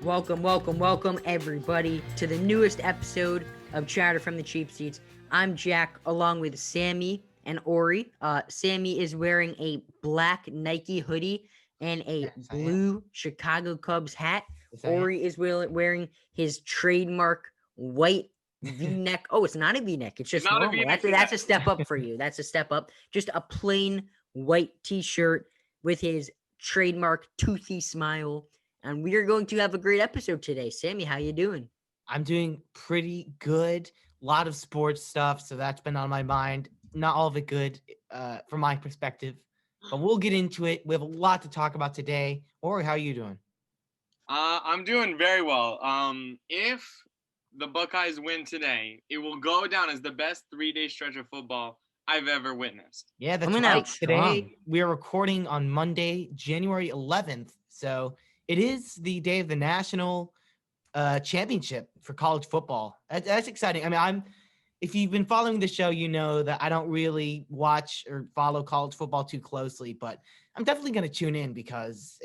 Welcome, everybody, to the newest episode of Chatter from the Cheap Seats. I'm Jack, along with Sammy and Ori. Sammy is wearing a black Nike hoodie and a Yes, I am. blue Chicago Cubs hat. Yes, I am. Ori is wearing his trademark white V-neck. Oh, it's not a V-neck. It's It's just not a normal. V-neck That's a today. step up for you. That's a step up. Just a plain white T-shirt with his trademark toothy smile, and we are going to have a great episode today. Sammy, how you doing? I'm doing pretty good. A lot of sports stuff, so that's been on my mind. Not all of it good, from my perspective, but we'll get into it. We have a lot to talk about today. Ori, how are you doing? I'm doing very well. If the Buckeyes win today, it will go down as the best 3-day stretch of football I've ever witnessed. Yeah, that's Coming out right. strong. Today we are recording on Monday, January 11th. So it is the day of the national championship for college football. That's exciting. I mean, if you've been following the show, you know that I don't really watch or follow college football too closely, but I'm definitely going to tune in because,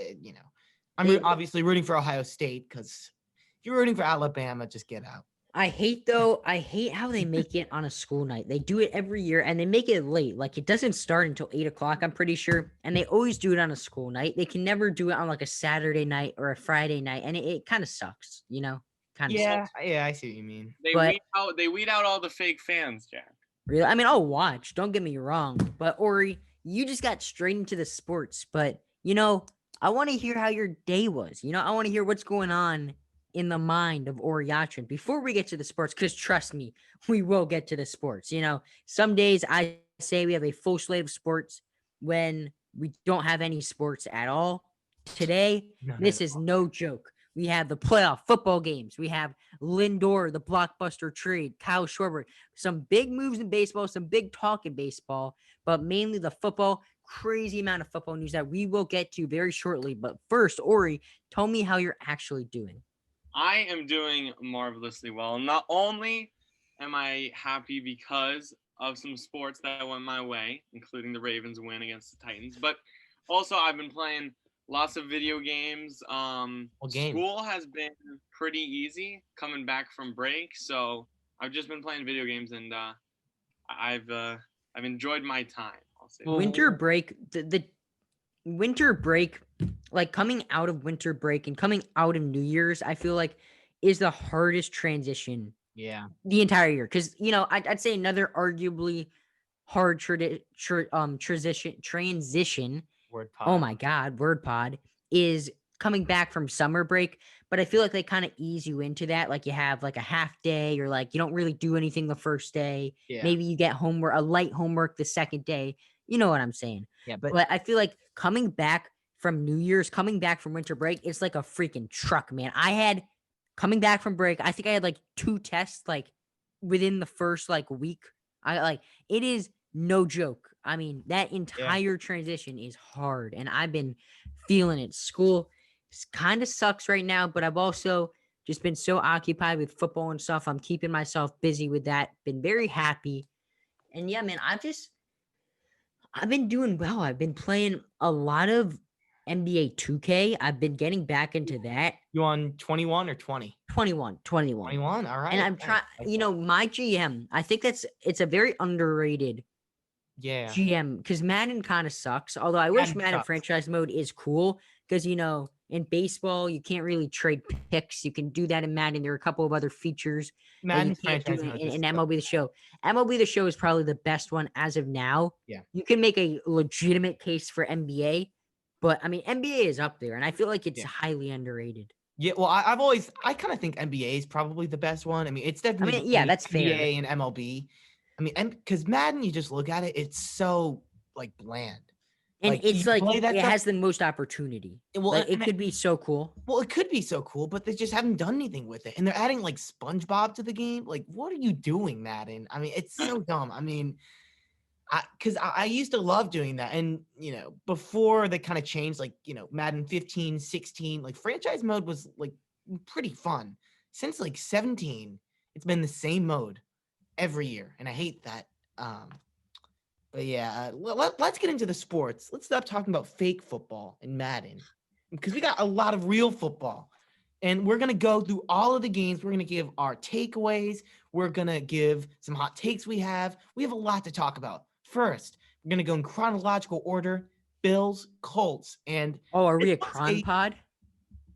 I'm obviously rooting for Ohio State because if you're rooting for Alabama, just get out. I hate how they make it on a school night. They do it every year and they make it late. Like it doesn't start until 8 o'clock, I'm pretty sure. And they always do it on a school night. They can never do it on like a Saturday night or a Friday night. And it kind of sucks, Kind of Yeah, sucks. yeah, I see what you mean. But They weed out all the fake fans, Jack. really, I mean, I'll watch. Don't get me wrong. But Ori, you just got straight into the sports. But I want to hear how your day was. I want to hear what's going on in the mind of Ori Yatrin before we get to the sports. Because trust me, we will get to the sports. Some days I say we have a full slate of sports when we don't have any sports at all. Today, None this at is all. no joke. We have the playoff football games. We have Lindor, the blockbuster trade, Kyle Schwarber, some big moves in baseball, some big talk in baseball, but mainly the football, crazy amount of football news that we will get to very shortly. But first, Ori, tell me how you're actually doing. I am doing marvelously well. Not only am I happy because of some sports that went my way, including the Ravens win against the Titans, but also I've been playing lots of video games. What game? School has been pretty easy coming back from break, so I've just been playing video games and I've enjoyed my time. I'll say that. Winter break, the winter break, like coming out of winter break and coming out of New Year's, I feel like is the hardest transition Yeah. the entire year. Because I'd say another arguably hard transition. Word Oh pod. my God, word pod is coming back from summer break. But I feel like they kind of ease you into that. Like you have like a half day, or like you don't really do anything the first day. Yeah. Maybe you get homework, a light homework the second day. You know what I'm saying? Yeah, but But I feel like coming back from New Year's, coming back from winter break, it's like a freaking truck, man. I had coming back from break, I think I had like 2 tests like within the first like week. It is no joke. I mean, that entire transition is hard, and I've been feeling it. School kind of sucks right now, but I've also just been so occupied with football and stuff. I'm keeping myself busy with that. Been very happy. And yeah, man, I've been doing well. I've been playing a lot of NBA 2K. I've been getting back into that. you on 21 or 20? 21. 21. All right. And I'm nice. trying, my GM, I think it's a very underrated Yeah. GM because Madden kind of sucks. Although I wish Madden Madden sucks. franchise mode is cool because, in baseball, you can't really trade picks. You can do that in Madden. There are a couple of other features that Madden you can't do franchise mode in is MLB The Show. MLB The Show is probably the best one as of now. Yeah. You can make a legitimate case for NBA, but I mean, NBA is up there, and I feel like it's Yeah. highly underrated. Yeah, well, I kind of think NBA is probably the best one. I mean, it's definitely I mean, yeah, between that's fair. NBA and MLB. I mean, because Madden, you just look at it, it's so like bland. And Like, it's you like play it that stuff- has the most opportunity. well, Like, it and could be so cool. well, it could be so cool, but they just haven't done anything with it, and they're adding like SpongeBob to the game. Like, what are you doing, Madden? I mean, it's so dumb. I mean, I used to love doing that, and before they kind of changed, like Madden 15, 16, like franchise mode was like pretty fun. Since like 17, it's been the same mode every year, and I hate that. But yeah, let's get into the sports. Let's stop talking about fake football in Madden because we got a lot of real football. And we're going to go through all of the games. We're going to give our takeaways. We're going to give some hot takes we have. We have a lot to talk about. First, we're going to go in chronological order. Bills, Colts, and Oh, are this we a was cron pod?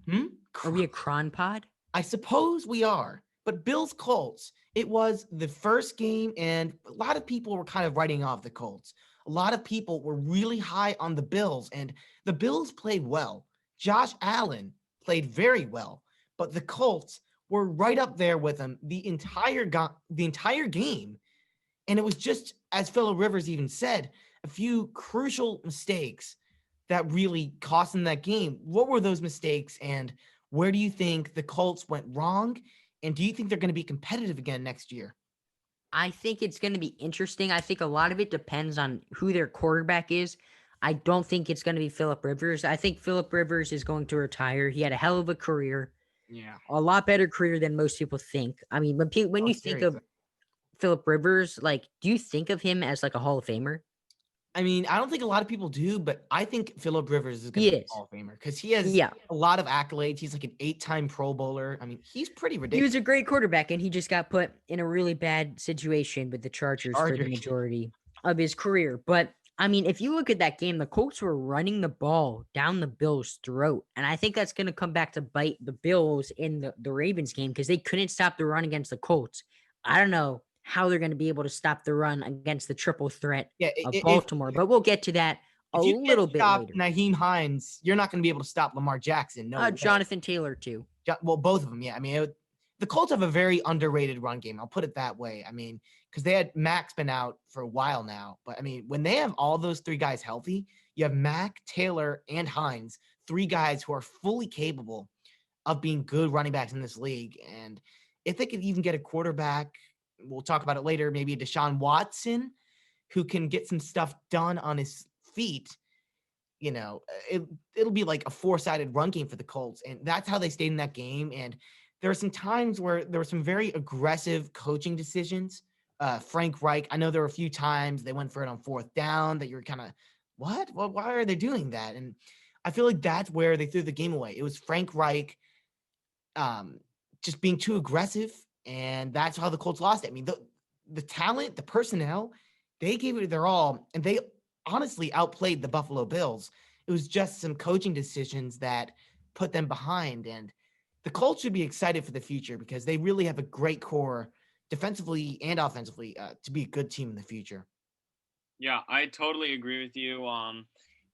hmm? Are we a cron pod? I suppose we are. But Bills Colts, it was the first game, and a lot of people were kind of writing off the Colts. A lot of people were really high on the Bills, and the Bills played well. Josh Allen played very well, but the Colts were right up there with them the entire game. And it was just, as Phillip Rivers even said, a few crucial mistakes that really cost them that game. What were those mistakes, and where do you think the Colts went wrong? And do you think they're going to be competitive again next year? I think it's going to be interesting. I think a lot of it depends on who their quarterback is. I don't think it's going to be Phillip Rivers. I think Phillip Rivers is going to retire. He had a hell of a career, Yeah. a lot better career than most people think. I mean, when Oh, you think of seriously. Phillip Rivers, like, do you think of him as like a Hall of Famer? I mean, I don't think a lot of people do, but I think Phillip Rivers is going He to be a is. Hall of Famer because he has Yeah. a lot of accolades. He's like an 8-time Pro Bowler. I mean, he's pretty He was ridiculous. a great quarterback, and he just got put in a really bad situation with the Chargers for the Chargers. majority of his career. But I mean, if you look at that game, the Colts were running the ball down the Bills' throat. And I think that's going to come back to bite the Bills in the Ravens game because they couldn't stop the run against the Colts. I don't know how they're going to be able to stop the run against the triple threat Yeah, of Baltimore, but we'll get to that a if you can't little bit stop later. Naheem Hines, you're not going to be able to stop Lamar Jackson. No way. Jonathan Taylor, too. Well, both of them. Yeah. I mean, the Colts have a very underrated run game. I'll put it that way. I mean, because they had Mac's been out for a while now. But I mean, when they have all those three guys healthy, you have Mac, Taylor, and Hines, three guys who are fully capable of being good running backs in this league. And if they could even get a quarterback, we'll talk about it later, maybe a Deshaun Watson who can get some stuff done on his feet, it'll be like a four-sided run game for the Colts. And that's how they stayed in that game. And there were some times where there were some very aggressive coaching decisions. Frank Reich, I know there were a few times they went for it on fourth down that you're kind of, what? Well, why are they doing that? And I feel like that's where they threw the game away. It was Frank Reich just being too aggressive. And that's how the Colts lost it. I mean, the talent, the personnel, they gave it their all. And they honestly outplayed the Buffalo Bills. It was just some coaching decisions that put them behind. And the Colts should be excited for the future because they really have a great core defensively and offensively to be a good team in the future. Yeah, I totally agree with you.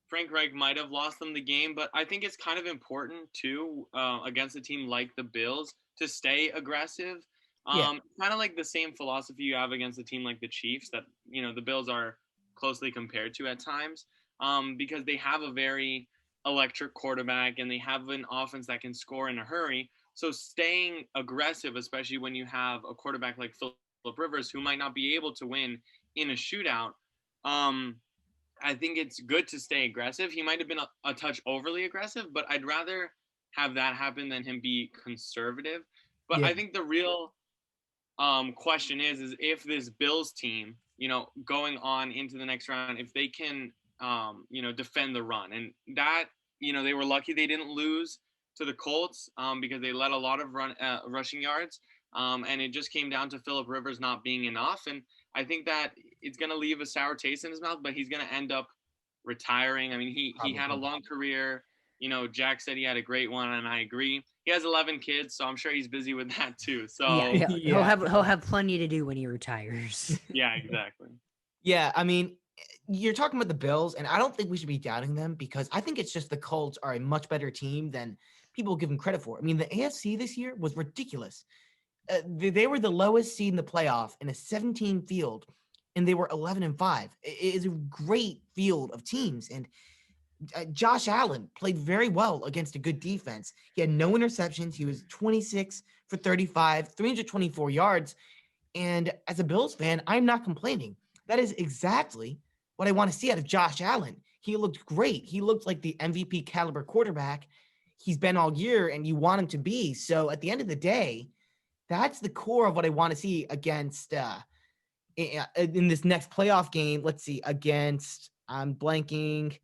Frank Reich might have lost them the game, but I think it's kind of important too against a team like the Bills to stay aggressive. Yeah. Kind of like the same philosophy you have against a team like the Chiefs that, the Bills are closely compared to at times because they have a very electric quarterback and they have an offense that can score in a hurry. So staying aggressive, especially when you have a quarterback like Phillip Rivers, who might not be able to win in a shootout, I think it's good to stay aggressive. He might have been a touch overly aggressive, but I'd rather have that happen than him be conservative. But Yeah. I think the real question is if this Bills team, going on into the next round, if they can, defend the run. And that, they were lucky they didn't lose to the Colts because they let a lot of rushing yards. And it just came down to Phillip Rivers not being enough. And I think that it's going to leave a sour taste in his mouth, but he's going to end up retiring. I mean, he had a long career. Jack said he had a great one, and I agree. He has 11 kids, so I'm sure he's busy with that too. So Yeah, Yeah. he'll have plenty to do when he retires. yeah, exactly. Yeah, I mean, you're talking about the Bills, and I don't think we should be doubting them because I think it's just the Colts are a much better team than people give them credit for. I mean, the AFC this year was ridiculous. They were the lowest seed in the playoff in a 17 field, and they were 11-5. It is a great field of teams, and Josh Allen played very well against a good defense. He had no interceptions. He was 26 for 35, 324 yards. And as a Bills fan, I'm not complaining. That is exactly what I want to see out of Josh Allen. He looked great. He looked like the MVP caliber quarterback he's been all year, and you want him to be. So at the end of the day, that's the core of what I want to see against in this next playoff game. Let's see, against I'm blanking.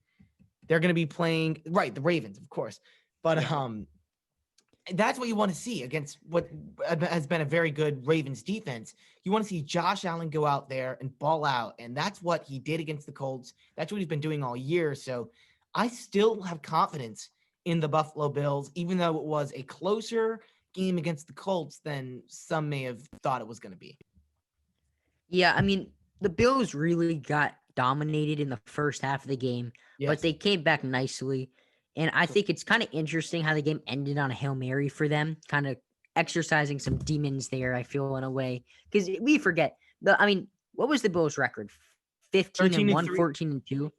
They're going to be playing the Ravens, of course. But that's what you want to see against what has been a very good Ravens defense. You want to see Josh Allen go out there and ball out, and that's what he did against the Colts. That's what he's been doing all year. So I still have confidence in the Buffalo Bills, even though it was a closer game against the Colts than some may have thought it was going to be. Yeah, I mean, the Bills really got dominated in the first half of the game, but Yes. they came back nicely. And I think it's kind of interesting how the game ended on a Hail Mary for them, kind of exercising some demons there, I feel, in a way. Because we forget what was the Bills' record? 15 and 1, 13-3. 14 and 2.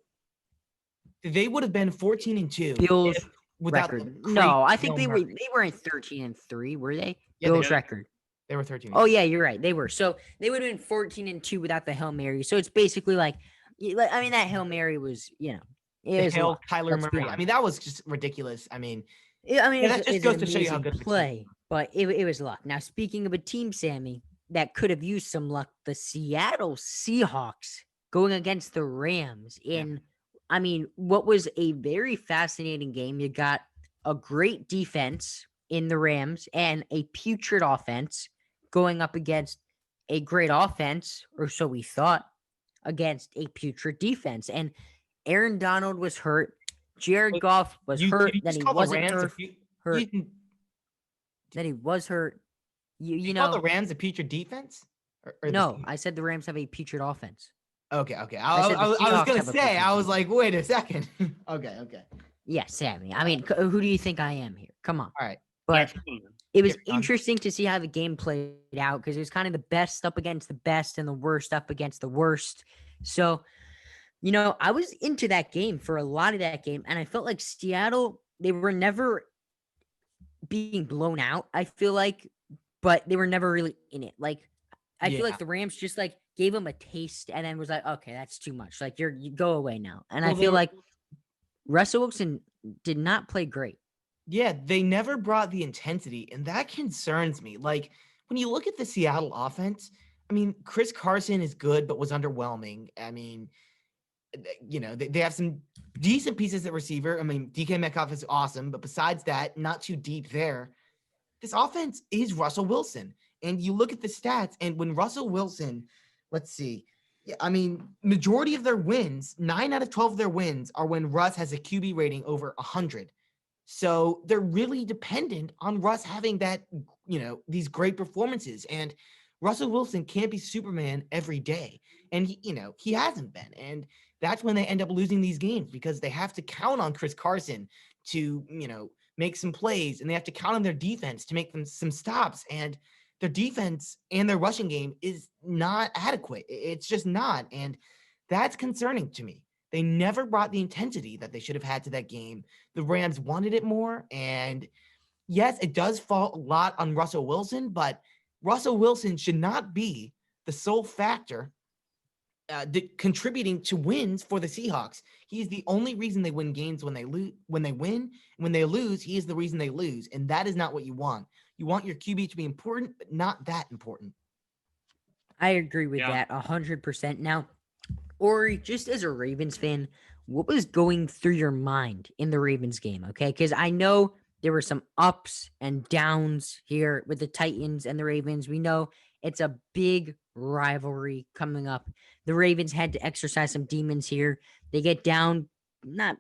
They would have been 14-2 Bills without record. the No, I think Hail they Mary. weren't 13 and 3, were they? Yeah, Bills were. record. They were 13. Oh yeah, you're right. They were. So they would have been 14 and 2 without the Hail Mary. So it's basically like I mean, that Hail Mary was, it The was Hail luck. Kyler Let's be Murray. I mean, honest. that was just ridiculous. I mean, I mean, yeah, that just it's an goes to show you how amazing good of a team. play, but it was luck. Now, speaking of a team, Sammy, that could have used some luck, the Seattle Seahawks going against the Rams in, I mean, what was a very fascinating game. You got a great defense in the Rams and a putrid offense going up against a great offense, or so we thought, against a putrid defense. And Aaron Donald was hurt. Jared Goff was Did hurt. you Then just he call the wasn't Rams hurt. you can- Then he was hurt. you You call the know, Rams a putrid defense? Or no, the I said the Rams have a putrid offense. Okay. I said the I was Seahawks gonna have a say, putrid I was defense. like, wait a second. Okay. Yeah, Sammy. I mean, who do you think I am here? Come on. All right. But Yeah, it was Carry on. interesting to see how the game played out because it was kind of the best up against the best and the worst up against the worst. So, I was into that game for a lot of that game, and I felt like Seattle, they were never being blown out, I feel like, but they were never really in it. Like, I feel Yeah. like the Rams just like gave them a taste and then was like, okay, that's too much. Like, you go away now. And I Well, feel like Russell Wilson did not play great. Yeah, they never brought the intensity, and that concerns me. Like when you look at the Seattle offense, I mean, Chris Carson is good, but was underwhelming. I mean, they have some decent pieces at receiver. I mean, DK Metcalf is awesome, but besides that, not too deep there. This offense is Russell Wilson. And you look at the stats, and when Russell Wilson, let's see, yeah, I mean, majority of their wins, 9 out of 12 of their wins are when Russ has a QB rating over 100. So they're really dependent on Russ having that, these great performances. And Russell Wilson can't be Superman every day. And he hasn't been. And that's when they end up losing these games because they have to count on Chris Carson to, make some plays, and they have to count on their defense to make them some stops. And their defense and their rushing game is not adequate. It's just not. And that's concerning to me. They never brought the intensity that they should have had to that game. The Rams wanted it more. And yes, it does fall a lot on Russell Wilson, but Russell Wilson should not be the sole factor contributing to wins for the Seahawks. He is the only reason they win games when they lose. When they win, when they lose, he is the reason they lose, and that is not what you want. You want your QB to be important, but not that important. I agree with Yeah. that 100%. Now, Ori, just as a Ravens fan, what was going through your mind in the Ravens game? Okay, because I know there were some ups and downs here with the Titans and the Ravens. We know it's a big rivalry coming up. The Ravens had to exercise some demons here. They get down, not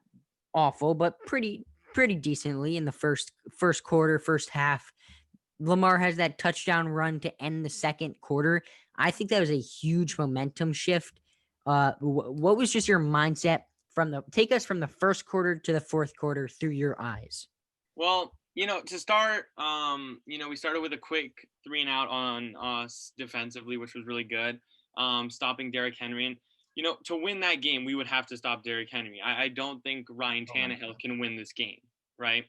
awful, but pretty decently in the first quarter, first half. Lamar has that touchdown run to end the second quarter. I think that was a huge momentum shift. What was just your mindset take us from the first quarter to the fourth quarter through your eyes? Well, to start, we started with a quick 3 and out on us defensively, which was really good. Stopping Derrick Henry. And, to win that game, we would have to stop Derrick Henry. I don't think Ryan Tannehill can win this game, right?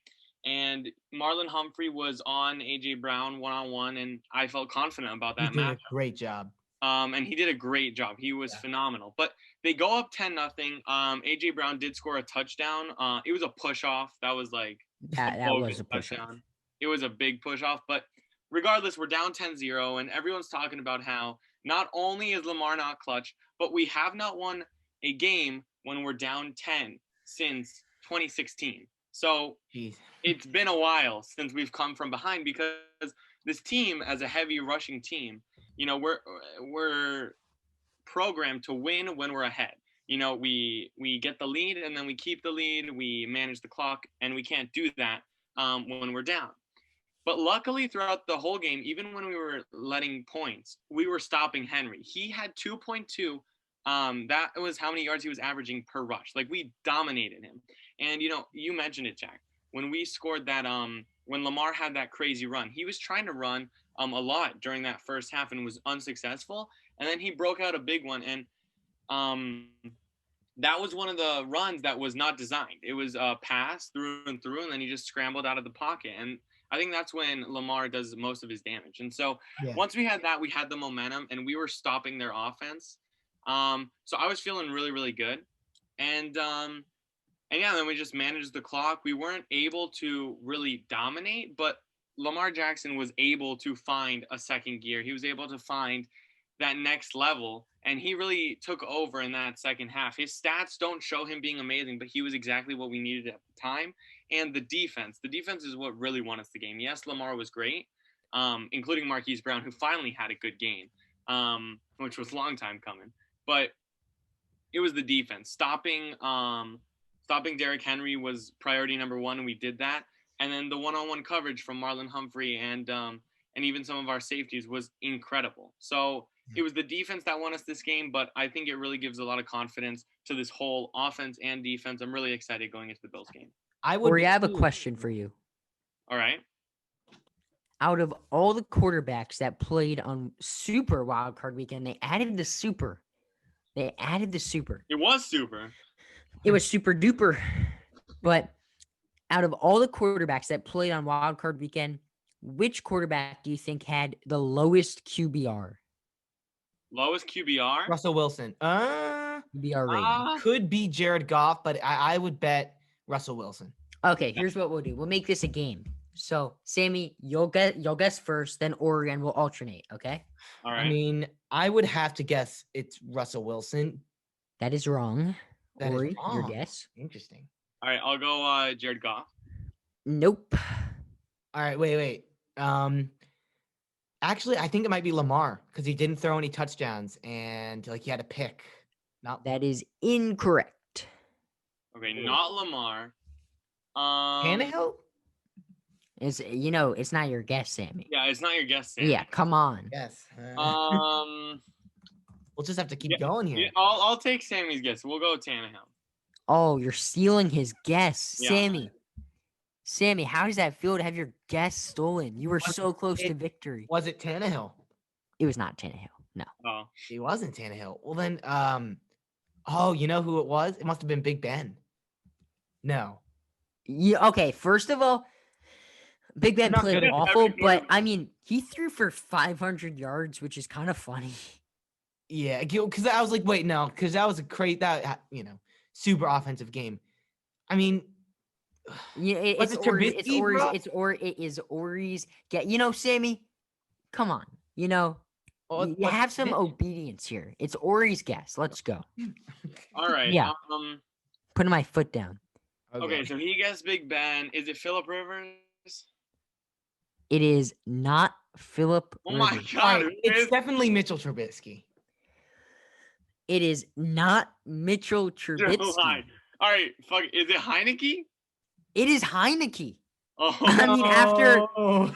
And Marlon Humphrey was on A.J. Brown one-on-one, and I felt confident about that He did matchup. a great job. And he did a great job. He was phenomenal. But they go up 10-0. A.J. Brown did score a touchdown. It was a push-off. That was like That was a push off. It was a big push-off. But regardless, we're down 10-0, and everyone's talking about how not only is Lamar not clutch, but we have not won a game when we're down 10 since 2016. So Jeez. it's been a while since we've come from behind because this team, as a heavy rushing team, we're programmed to win when we're ahead. We get the lead and then we keep the lead. We manage the clock, and we can't do that when we're down. But luckily, throughout the whole game, even when we were letting points, we were stopping Henry. He had 2.2. That was how many yards he was averaging per rush. Like, we dominated him. And you mentioned it, Jack. When we scored that, when Lamar had that crazy run, he was trying to run a lot during that first half and was unsuccessful. And then he broke out a big one, and that was one of the runs that was not designed. It was a pass through and through, and then he just scrambled out of the pocket. And I think that's when Lamar does most of his damage. And so once we had that, we had the momentum, and we were stopping their offense. So I was feeling really, really good. And yeah, then we just managed the clock. We weren't able to really dominate, but Lamar Jackson was able to find a second gear. He was able to find that next level, and he really took over in that second half. His stats don't show him being amazing, but he was exactly what we needed at the time. And the defense is what really won us the game. Yes, Lamar was great, including Marquise Brown, who finally had a good game, which was a long time coming. But it was the defense. Stopping Derrick Henry was priority number one, and we did that. And then the one-on-one coverage from Marlon Humphrey and even some of our safeties was incredible. So it was the defense that won us this game, but I think it really gives a lot of confidence to this whole offense and defense. I'm really excited going into the Bills game. Ori, I have a question for you. All right. Out of all the quarterbacks that played on Super Wildcard Weekend, they added the Super. It was super. Hmm. It was super duper. But out of all the quarterbacks that played on Wildcard Weekend, which quarterback do you think had the lowest QBR? Lowest QBR? Russell Wilson. QBR rating. Could be Jared Goff, but I would bet Russell Wilson. Okay, here's what we'll do. We'll make this a game. So, Sammy, you'll guess first, then Ori, and we'll alternate, okay? All right. I mean, I would have to guess it's Russell Wilson. That is wrong. That is Ori, your wrong. guess? Interesting. All right, I'll go Jared Goff. Nope. All right, wait. Actually, I think it might be Lamar because he didn't throw any touchdowns and he had a pick. That is incorrect. Okay, not Lamar. Tannehill? It's not your guess, Sammy. Yeah, it's not your guess, Sammy. Yeah, come on. Yes. Um, we'll just have to keep going here. Yeah, I'll take Sammy's guess. We'll go with Tannehill. Oh, you're stealing his guess, Yeah. Sammy, how does that feel to have your guess stolen? You were so close to victory. Was it Tannehill? It was not Tannehill. No. Oh, He wasn't Tannehill. Well then, oh, you know who it was? It must have been Big Ben. No. Yeah. Okay. First of all, Big Ben Not played good. awful, but I mean, he threw for 500 yards, which is kind of funny. Yeah, because I was like, wait, no, because that was super offensive game. I mean, Yeah, Was it's it Ori, Trubisky, it is Ori's get. Sammy, come on. You what's have some it? obedience here. It's Ori's guess. Let's go. all right. Yeah. Putting my foot down. Okay, so he guessed Big Ben. Is it Phillip Rivers? It is not Philip. Oh my Rivers. God! All right, who it's is- definitely Mitchell Trubisky. It is not Mitchell Trubisky. Lie. All right, fuck. Is it Heineke? It is Heineke. Oh, I mean, after Oh.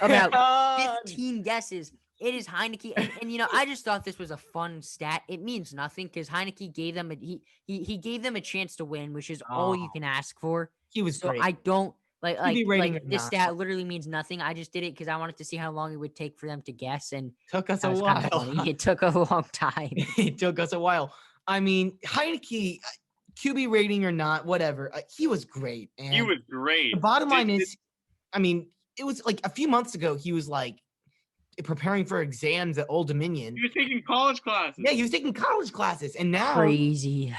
about God. 15 guesses, it is Heineke. And I just thought this was a fun stat. It means nothing because Heineke gave them he gave them a chance to win, which is all you Oh. can ask for. He was So great. I don't like rating or this not. stat literally means nothing. I just did it because I wanted to see how long it would take for them to guess, and Took us that a was kind of while. funny. It took a long time. It took us a while. I mean, Heineke, QB rating or not, whatever, he was great. And he was great. the bottom line Did- is, I mean, it was like a few months ago, he was like preparing for exams at Old Dominion. He was taking college classes. Yeah, he was taking college classes, and Crazy.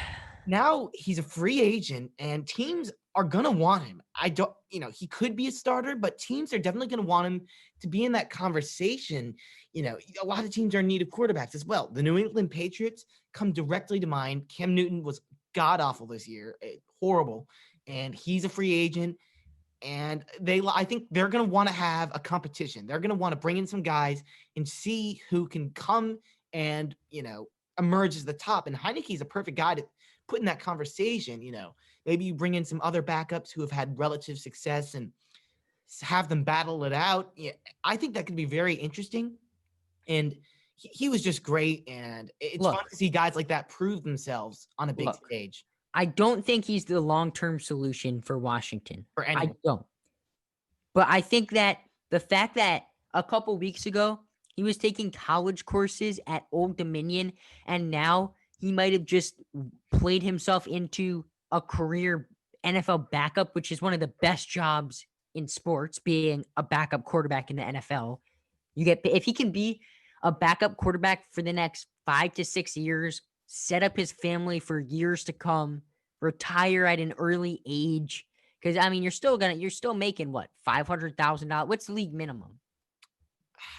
now he's a free agent, and teams are gonna want him. I don't, he could be a starter, but teams are definitely gonna want him to be in that conversation. A lot of teams are in need of quarterbacks as well. The New England Patriots come directly to mind. Cam Newton was god awful this year, horrible, and he's a free agent. And I think they're going to want to have a competition. They're going to want to bring in some guys and see who can come and, emerge as the top. And Heineke's a perfect guy to put in that conversation. Maybe you bring in some other backups who have had relative success and have them battle it out. Yeah, I think that could be very interesting. And he was just great. And it's fun to see guys like that prove themselves on a big stage. I don't think he's the long-term solution for Washington. For anyone. I don't. But I think that the fact that a couple weeks ago he was taking college courses at Old Dominion, and now he might have just played himself into a career NFL backup, which is one of the best jobs in sports, being a backup quarterback in the NFL. If he can be a backup quarterback for the next 5 to 6 years, set up his family for years to come, retire at an early age. Because you're still making what, $500,000? What's the league minimum?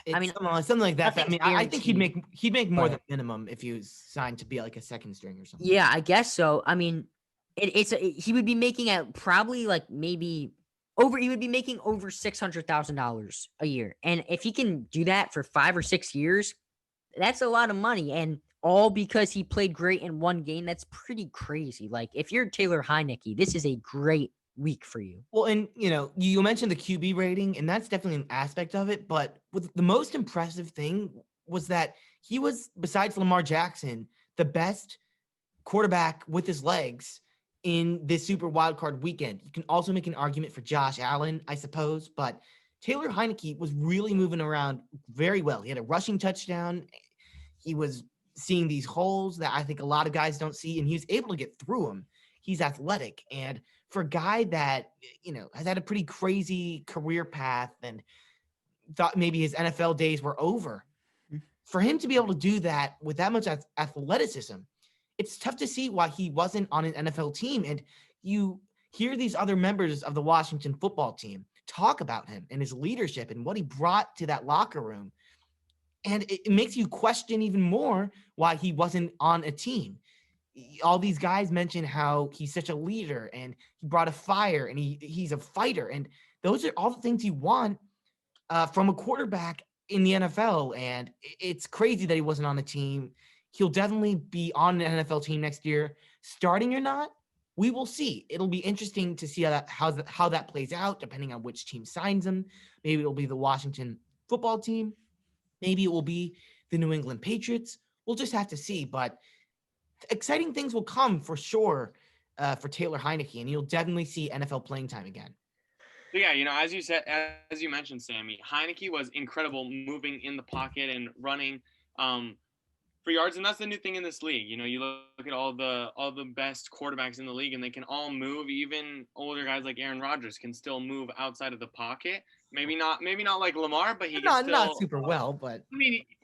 It's something like that. I think he'd make more than But- minimum if he was signed to be like a second string or something. Yeah, I guess so. He would be making at probably he would be making over $600,000 a year. And if he can do that for 5 or 6 years, that's a lot of money. And all because he played great in one game. That's pretty crazy. Like, if you're Taylor Heinicke, this is a great week for you. Well, and you mentioned the QB rating, and that's definitely an aspect of it. But the most impressive thing was that he was, besides Lamar Jackson, the best quarterback with his legs in this super wildcard weekend. You can also make an argument for Josh Allen, I suppose, but Taylor Heinicke was really moving around very well. He had a rushing touchdown. He was seeing these holes that I think a lot of guys don't see, and he was able to get through them. He's athletic, and for a guy that, has had a pretty crazy career path and thought maybe his NFL days were over, for him to be able to do that with that much athleticism, it's tough to see why he wasn't on an NFL team. And you hear these other members of the Washington football team talk about him and his leadership and what he brought to that locker room. And it makes you question even more why he wasn't on a team. All these guys mention how he's such a leader and he brought a fire and he's a fighter. And those are all the things you want from a quarterback in the NFL. And it's crazy that he wasn't on the team. He'll definitely be on an NFL team next year, starting or not. We will see. It'll be interesting to see how that plays out, depending on which team signs him. Maybe it'll be the Washington football team. Maybe it will be the New England Patriots. We'll just have to see. But exciting things will come for sure for Taylor Heinicke, and you'll definitely see NFL playing time again. So yeah, as you mentioned, Sammy, Heinicke was incredible moving in the pocket and running for yards, and that's the new thing in this league. You look at all the best quarterbacks in the league, and they can all move. Even older guys like Aaron Rodgers can still move outside of the pocket. Maybe not like Lamar, but he can not super well. But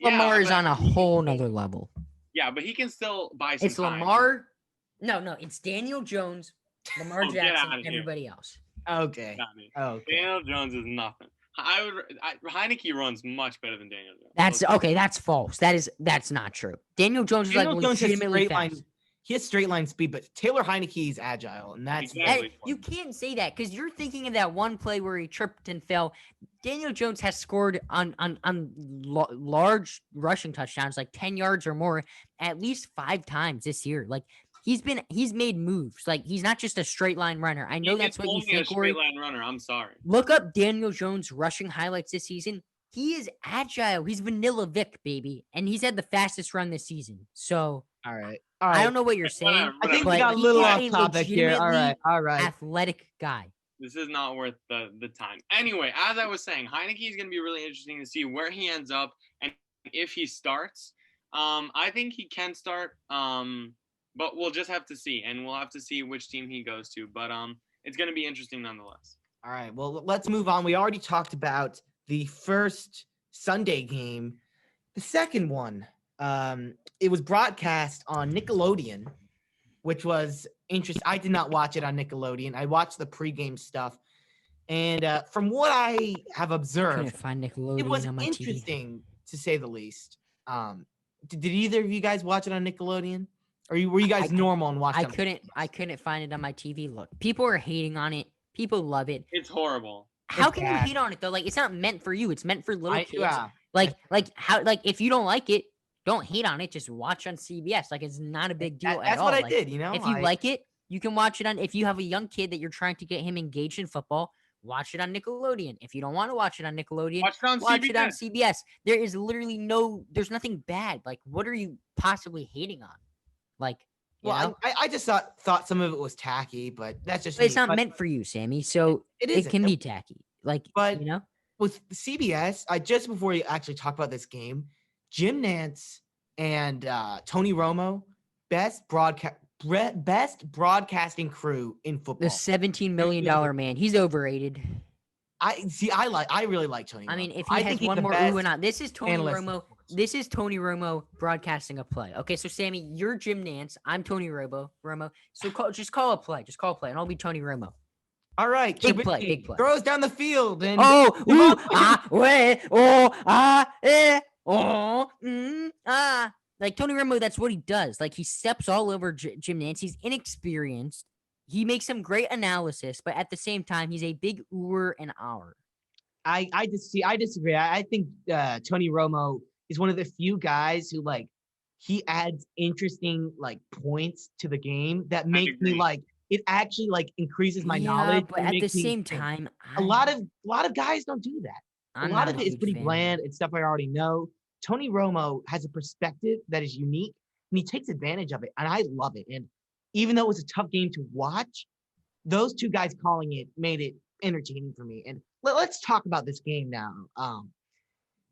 Lamar is on a whole nother level. Yeah, but he can still buy some It's time. Lamar. No, it's Daniel Jones, Lamar Jackson, everybody else. Okay. Daniel Jones is nothing. Heinicke runs much better than Daniel Jones. That's false. That's not true. Daniel Jones is legitimately fast. He has straight line speed, but Taylor Heinicke is agile, and that's exactly. You can't say that because you're thinking of that one play where he tripped and fell. Daniel Jones has scored on large rushing touchdowns, like 10 yards or more, at least 5 times this year. Like, he's made moves. Like, he's not just a straight line runner. I know that's what you think. A straight line runner. I'm sorry. Look up Daniel Jones rushing highlights this season. He is agile. He's Vanilla Vic, baby, and he's had the fastest run this season. So, all right. I don't know what you're saying. I think we got a little off topic here. All right. Athletic guy. This is not worth the time. Anyway, as I was saying, Heinicke is going to be really interesting to see where he ends up and if he starts. I think he can start, but we'll just have to see, and we'll have to see which team he goes to. But it's going to be interesting nonetheless. All right. Well, let's move on. We already talked about the first Sunday game. The second one, it was broadcast on Nickelodeon, which was interesting. I did not watch it on Nickelodeon. I watched the pregame stuff. And from what I have observed, it was interesting to say the least. Did either of you guys watch it on Nickelodeon? Or were you guys I- normal and watched? I couldn't find it on my TV. Look, people are hating on it. People love it. It's horrible. How It's can you bad. hate on it though? Like it's not meant for you. It's meant for little kids. Yeah. Like how like if you don't like it, don't hate on it. Just watch on CBS. Like it's not a big deal at That's all. what I Like, did. You know, if you like it, you can watch it on. If you have a young kid that you're trying to get him engaged in football, watch it on Nickelodeon. If you don't want to watch it on Nickelodeon, Watch it on watch it on CBS. CBS. There is literally there's nothing bad. Like, what are you possibly hating on? Like, you know? I just thought some of it was tacky, but that's just But it's me. not But meant for you, Sammy. So it it isn't. can be tacky. Like, But you know? with CBS, just before you actually talk about this game, Jim Nantz and Tony Romo, best broadcasting crew in football. The $17 million man. He's overrated. I really like Tony Romo. I mean, if he has one more ooh and ah, this is Tony analyst in Romo. sports. This is Tony Romo broadcasting a play. Okay, so Sammy, you're Jim Nantz. I'm Tony Romo. So just call a play. Just call a play, and I'll be Tony Romo. All right, Big play, Trubisky big play. throws down the field and Oh, Devon- ooh, ah, way, oh, ah, eh, oh, ah. Like Tony Romo, that's what he does. Like he steps all over Jim Nantz. He's inexperienced. He makes some great analysis, but at the same time, he's a big ooer and hour. I disagree. I think Tony Romo is one of the few guys who he adds interesting points to the game that make me it actually increases my knowledge. But at the same time, a lot of guys don't do that. A lot of it is pretty bland and stuff I already know. Tony Romo has a perspective that is unique and he takes advantage of it, and I love it. And even though it was a tough game to watch, those two guys calling it made it entertaining for me. And let's talk about this game now.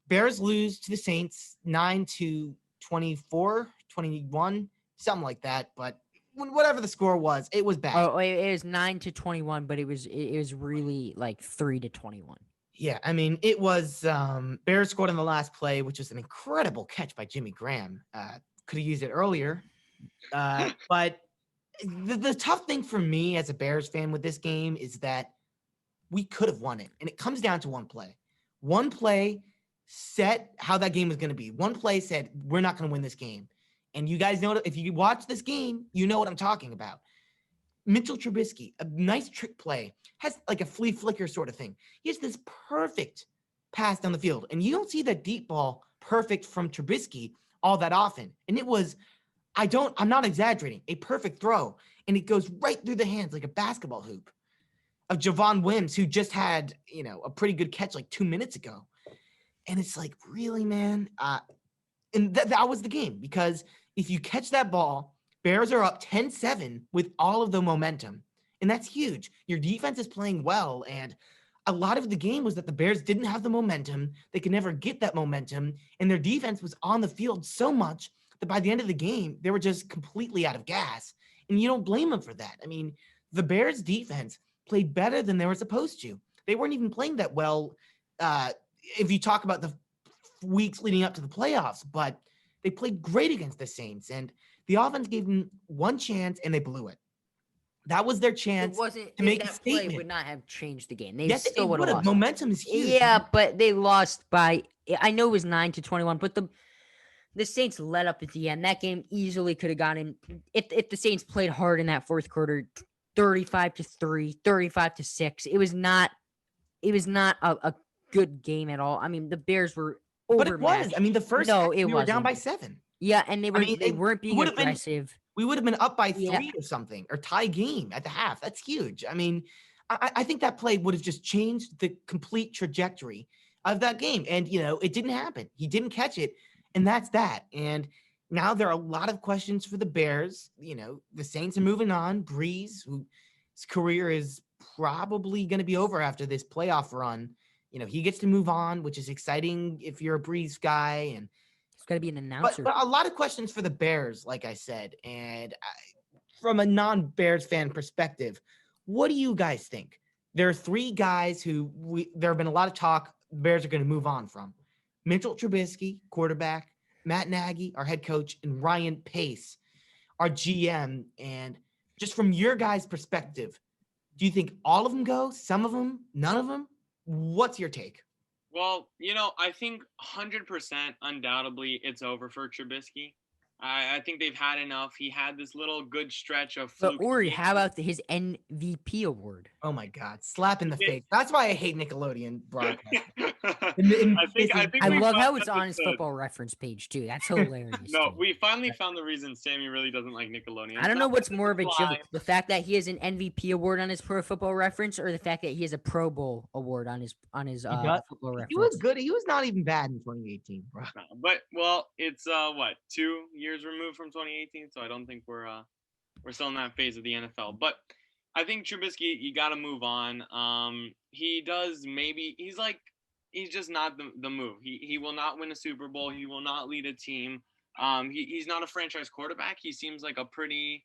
Bears lose to the Saints 9-24, 21, something like that. But whatever the score was, it was bad. Oh, it was 9-21, but it was really 3-21. Yeah, I mean, it was Bears scored on the last play, which was an incredible catch by Jimmy Graham. Could have used it earlier. But the tough thing for me as a Bears fan with this game is that we could have won it. And it comes down to one play. One play set how that game was going to be. One play said, we're not going to win this game. And you guys know, if you watch this game, you know what I'm talking about. Mitchell Trubisky, a nice trick play, has a flea flicker sort of thing. He has this perfect pass down the field. And you don't see that deep ball perfect from Trubisky all that often. And it was, I'm not exaggerating, a perfect throw. And it goes right through the hands like a basketball hoop of Javon Wims, who just had, a pretty good catch 2 minutes ago. And it's really, man? And that was the game, because if you catch that ball, Bears are up 10-7 with all of the momentum. And that's huge. Your defense is playing well. And a lot of the game was that the Bears didn't have the momentum. They could never get that momentum. And their defense was on the field so much that by the end of the game, they were just completely out of gas. And you don't blame them for that. I mean, the Bears defense played better than they were supposed to. They weren't even playing that well if you talk about the weeks leading up to the playoffs, but they played great against the Saints, and the offense gave them one chance and they blew it. That was their chance to make a statement. Play would not have changed the game. They yes, still would have lost. Momentum is huge. Yeah, but they lost by, I know it was 9-21, but the Saints let up at the end. That game easily could have gotten, if the Saints played hard in that fourth quarter, 35-3, 35-6. It was not a good game at all. I mean, the Bears were overmatched. But it was. I mean, the first half, we were down by 7. Yeah, and they weren't being aggressive. We would have been up by 3 or something, or tie game at the half. That's huge. I mean, I think that play would have just changed the complete trajectory of that game. And, it didn't happen. He didn't catch it. And that's that. And now there are a lot of questions for the Bears. The Saints are moving on. Breeze, whose career is probably going to be over after this playoff run, he gets to move on, which is exciting if you're a Breeze guy. And it's got to be an announcer. But a lot of questions for the Bears, like I said. And from a non-Bears fan perspective, what do you guys think? There are 3 guys who there have been a lot of talk Bears are going to move on from. Mitchell Trubisky, quarterback, Matt Nagy, our head coach, and Ryan Pace, our GM. And just from your guys' perspective, do you think all of them go? Some of them? None of them? What's your take? Well, I think 100% undoubtedly it's over for Trubisky. I think they've had enough. He had this little good stretch of But fluke Ori, games. how about his MVP award? Oh my God, slap in the Yeah. face. That's why I hate Nickelodeon broadcast. I think I we love found how it's the on his good. football reference page too. That's hilarious. No, dude. we finally found the reason Sammy really doesn't like Nickelodeon. I It's don't know not what's because more of of a slime. joke: the fact that he has an MVP award on his Pro Football Reference, or the fact that he has a Pro Bowl award on his He does. Football He was Reference. good. He was not even bad in 2018, bro. No, but well, it's what 2 years removed from 2018, so I don't think we're still in that phase of the NFL. But I think Trubisky, you got to move on. He does maybe he's just not the move. He will not win a Super Bowl. He will not lead a team. He's not a franchise quarterback. He seems like a pretty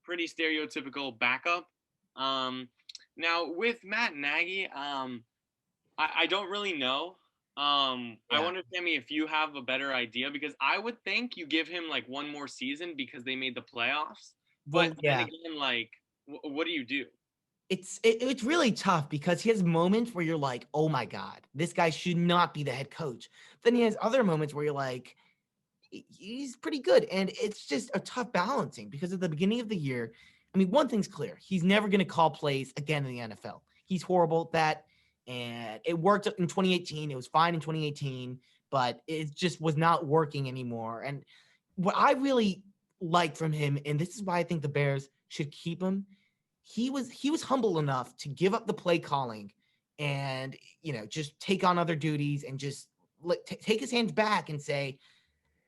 stereotypical backup. Now with Matt Nagy, I don't really know. I Yeah. wonder, Sammy, if you have a better idea, because I would think you give him like one more season because they made the playoffs. Well, But yeah. then again, like, what do you do? It's really tough because he has moments where you're like, oh my God, this guy should not be the head coach. Then he has other moments where you're like, he's pretty good. And it's just a tough balancing because at the beginning of the year, I mean, one thing's clear. He's never going to call plays again in the NFL. He's horrible at that. And it worked in 2018. It was fine in 2018, but it just was not working anymore. And what I really like from him, and this is why I think the Bears should keep him, he was humble enough to give up the play calling and just take on other duties and just take his hands back and say,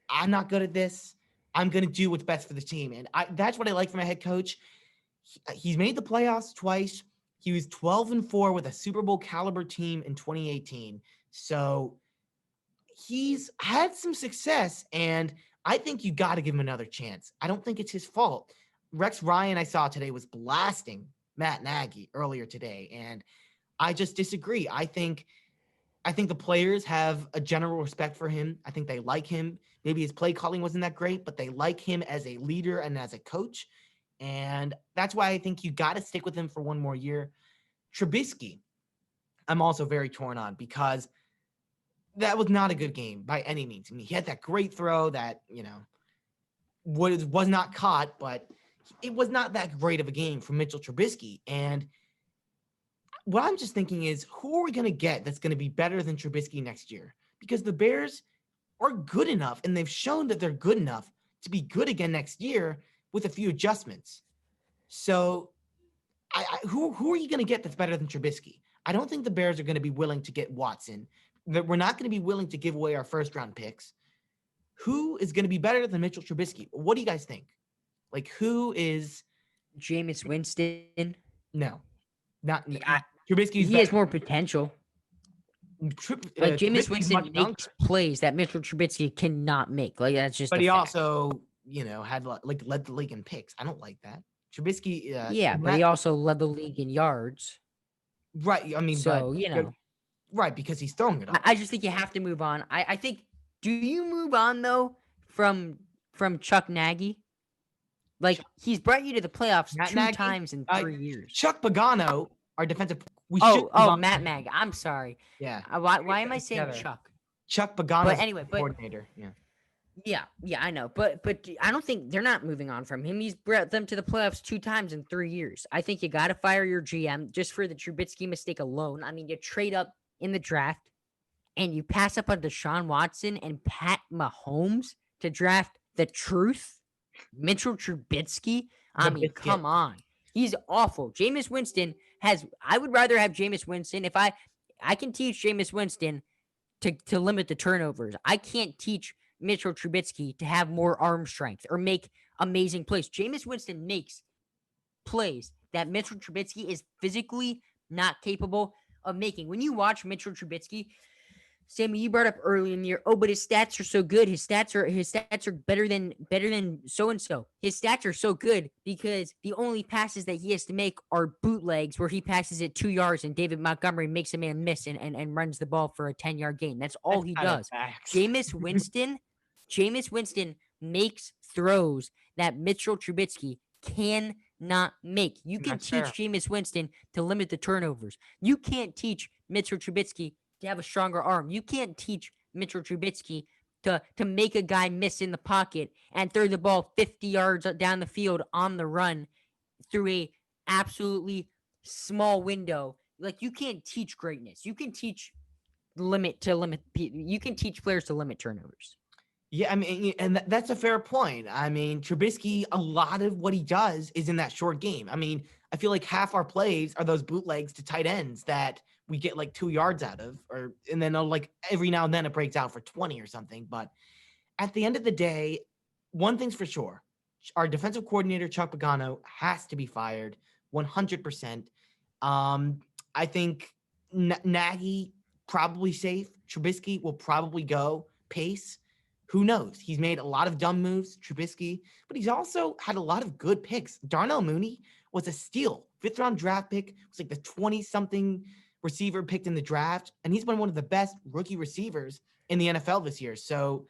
I'm not good at this. I'm going to do what's best for the team. And that's what I like from a head coach. He's made the playoffs twice. He was 12-4 with a Super Bowl caliber team in 2018. So he's had some success, and I think you got to give him another chance. I don't think it's his fault. Rex Ryan, I saw today, was blasting Matt Nagy earlier today, and I just disagree. I think the players have a general respect for him. I think they like him. Maybe his play calling wasn't that great, but they like him as a leader and as a coach. And that's why I think you got to stick with him for one more year. Trubisky, I'm also very torn on because that was not a good game by any means. I mean, he had that great throw that, was not caught, but it was not that great of a game from Mitchell Trubisky. And what I'm just thinking is, who are we going to get that's going to be better than Trubisky next year? Because the Bears are good enough, and they've shown that they're good enough to be good again next year with a few adjustments. So who are you going to get that's better than Trubisky? I don't think the Bears are going to be willing to get Watson. We're not going to be willing to give away our first-round picks. Who is going to be better than Mitchell Trubisky? What do you guys think? Like, who is Jameis Winston. no, not I- Trubisky's He has more potential. Like Jameis Trubisky's Winston much makes younger, plays that Mitchell Trubisky cannot make. Like that's just. but a he fact. also, had like led the league in picks. I don't like that. Trubisky, Yeah, but he also led the league in yards. right. I mean, So but right, because he's throwing it all. I just think you have to move on. I think. Do you move on though from Chuck Nagy? Like he's brought you to the playoffs Matt two Nagy? times in 3 years. Chuck Pagano, our defensive. We should move on. Matt Nagy. I'm sorry. Yeah. Why am I saying Together. Chuck? Chuck Pagano. But anyway, coordinator. Yeah. Yeah, I know. But I don't think they're not moving on from him. He's brought them to the playoffs 2 times in 3 years. I think you got to fire your GM just for the Trubisky mistake alone. I mean, you trade up in the draft and you pass up on Deshaun Watson and Pat Mahomes to draft the truth, Mitchell Trubisky. I mean, come on. He's awful. Jameis Winston I would rather have Jameis Winston if I can teach Jameis Winston to limit the turnovers. I can't teach Mitchell Trubisky to have more arm strength or make amazing plays. Jameis Winston makes plays that Mitchell Trubisky is physically not capable of making. When you watch Mitchell Trubisky, Sammy, you brought up early in the year, but his stats are so good. His stats are better than so and so. His stats are so good because the only passes that he has to make are bootlegs where he passes it 2 yards and David Montgomery makes a man miss and runs the ball for a 10-yard gain. That's all he does. Jameis Winston makes throws that Mitchell Trubisky cannot make. You can teach Jameis Winston to limit the turnovers. You can't teach Mitchell Trubisky to have a stronger arm. You can't teach Mitchell Trubisky to make a guy miss in the pocket and throw the ball 50 yards down the field on the run through a absolutely small window. Like, you can't teach greatness. You can teach you can teach players to limit turnovers. Yeah, I mean, and that's a fair point. I mean, Trubisky, a lot of what he does is in that short game. I mean, I feel like half our plays are those bootlegs to tight ends that we get like 2 yards out of, and then like every now and then it breaks out for 20 or something. But at the end of the day, one thing's for sure: our defensive coordinator Chuck Pagano has to be fired, 100%. I think Nagy probably safe. Trubisky will probably go. Pace, who knows? He's made a lot of dumb moves, Trubisky, but he's also had a lot of good picks. Darnell Mooney was a steal, 5th-round draft pick. Was like the 20-something receiver picked in the draft, and he's been one of the best rookie receivers in the NFL this year. So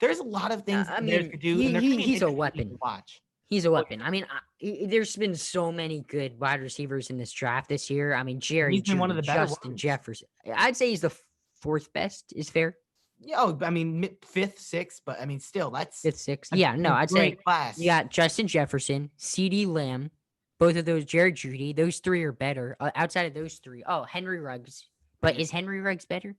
there's a lot of things I the Bears mean, could do, and they're pretty he's a interesting weapon. to watch. He's a weapon. I mean, there's been so many good wide receivers in this draft this year. I mean, Jerry He's been one of Jeudy, the better Justin ones. Jefferson. I'd say he's the fourth best. Is fair? Yeah, I mean, 5th, 6th, but I mean, still, that's Fifth, sixth. a Yeah, no, I'd say great class. you got Justin Jefferson, C.D. Lamb, both of those, Jerry Jeudy. Those three are better. Outside of those three, Henry Ruggs. But is Henry Ruggs better?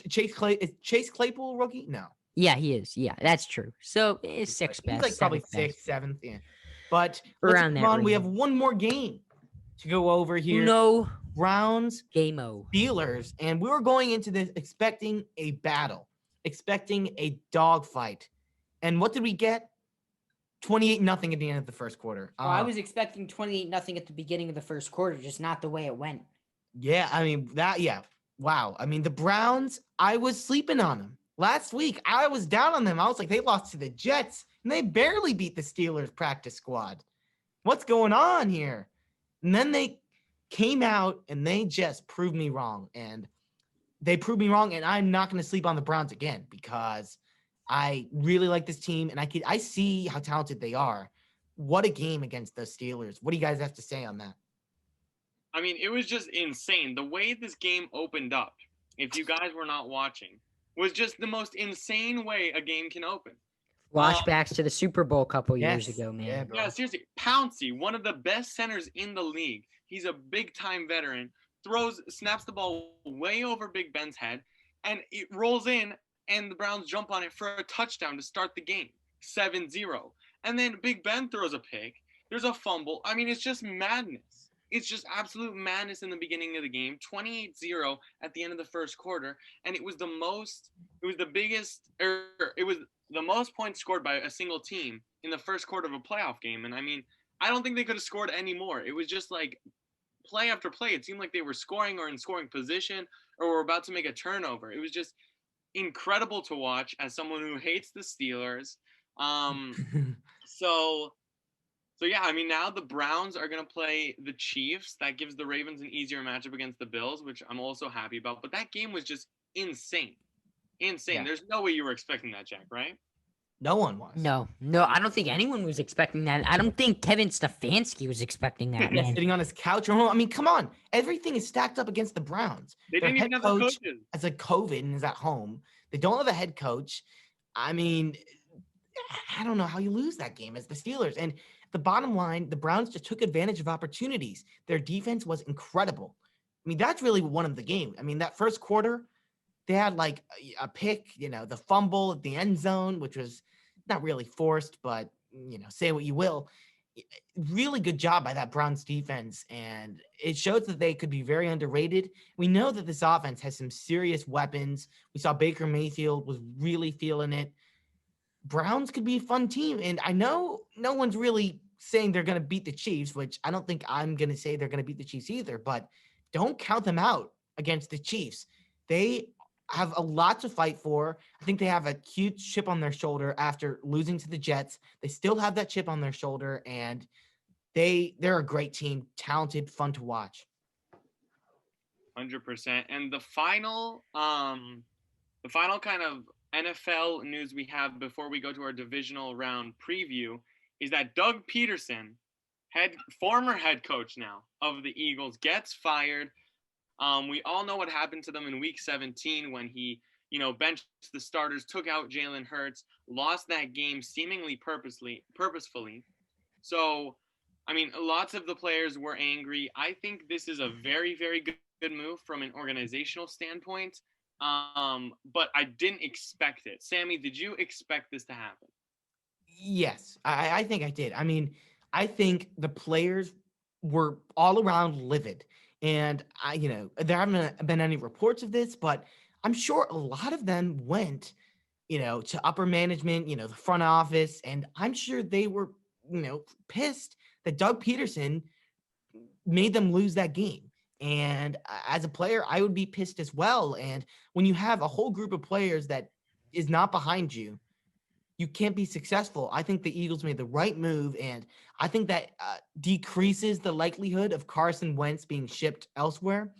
Is Chase Claypool rookie? No. Yeah, he is. Yeah, that's true. So it's sixth He's best. like probably seventh 6th, best. 7th. Yeah. But Around let's move that on. We range. have one more game to go over here. No Browns, game-o. Steelers, and we were going into this expecting a battle, expecting a dogfight. And what did we get? 28-0 at the end of the first quarter. I was expecting 28-0 at the beginning of the first quarter, just not the way it went. Yeah, I mean, wow. I mean, the Browns, I was sleeping on them. Last week, I was down on them. I was like, they lost to the Jets, and they barely beat the Steelers practice squad. What's going on here? And then they came out, and they just proved me wrong. And they proved me wrong, and I'm not going to sleep on the Browns again because I really like this team, and I see how talented they are. What a game against the Steelers. What do you guys have to say on that? I mean, it was just insane. The way this game opened up, if you guys were not watching, was just the most insane way a game can open. Flashbacks to the Super Bowl a couple years Yes. ago, man. Yeah, bro. Yeah, seriously. Pouncey, one of the best centers in the league. He's a big-time veteran. Snaps the ball way over Big Ben's head, and it rolls in, and the Browns jump on it for a touchdown to start the game, 7-0. And then Big Ben throws a pick. There's a fumble. I mean, it's just madness. It's just absolute madness in the beginning of the game. 28-0 at the end of the first quarter, and it was the most points scored by a single team in the first quarter of a playoff game. And I mean, I don't think they could have scored any more. It was just like play after play. It seemed like they were scoring or in scoring position or were about to make a turnover. It was just incredible to watch as someone who hates the Steelers. So yeah, I mean, now the Browns are going to play the Chiefs. That gives the Ravens an easier matchup against the Bills, which I'm also happy about. But that game was just insane. Insane. Yeah. There's no way you were expecting that, Jack, right? No one was. No, I don't think anyone was expecting that. I don't think Kevin Stefanski was expecting that, Yeah, man. sitting on his couch. I mean, come on. Everything is stacked up against the Browns. They Their didn't even head have the coach coaches. has a COVID and is at home. They don't have a head coach. I mean, I don't know how you lose that game as the Steelers. And the bottom line, the Browns just took advantage of opportunities. Their defense was incredible. I mean, that's really what won them the game. I mean, that first quarter, they had like a pick, the fumble at the end zone, which was not really forced, but, say what you will. Really good job by that Browns defense. And it shows that they could be very underrated. We know that this offense has some serious weapons. We saw Baker Mayfield was really feeling it. Browns could be a fun team. And I know no one's really saying they're going to beat the Chiefs, which I don't think I'm going to say they're going to beat the Chiefs either, but don't count them out against the Chiefs. They have a lot to fight for. I think they have a huge chip on their shoulder after losing to the Jets. They still have that chip on their shoulder, and they're a great team, talented, fun to watch. 100%. And the final kind of NFL news we have before we go to our divisional round preview is that Doug Peterson, former head coach now of the Eagles, gets fired. We all know what happened to them in week 17 when he, benched the starters, took out Jalen Hurts, lost that game seemingly purposefully. So, I mean, lots of the players were angry. I think this is a very, very good move from an organizational standpoint. But I didn't expect it. Sammy, did you expect this to happen? Yes, I think I did. I mean, I think the players were all around livid. And there haven't been any reports of this, but I'm sure a lot of them went, to upper management, the front office, and I'm sure they were, pissed that Doug Peterson made them lose that game. And as a player, I would be pissed as well. And when you have a whole group of players that is not behind you, you can't be successful. I think the Eagles made the right move, and I think that decreases the likelihood of Carson Wentz being shipped elsewhere.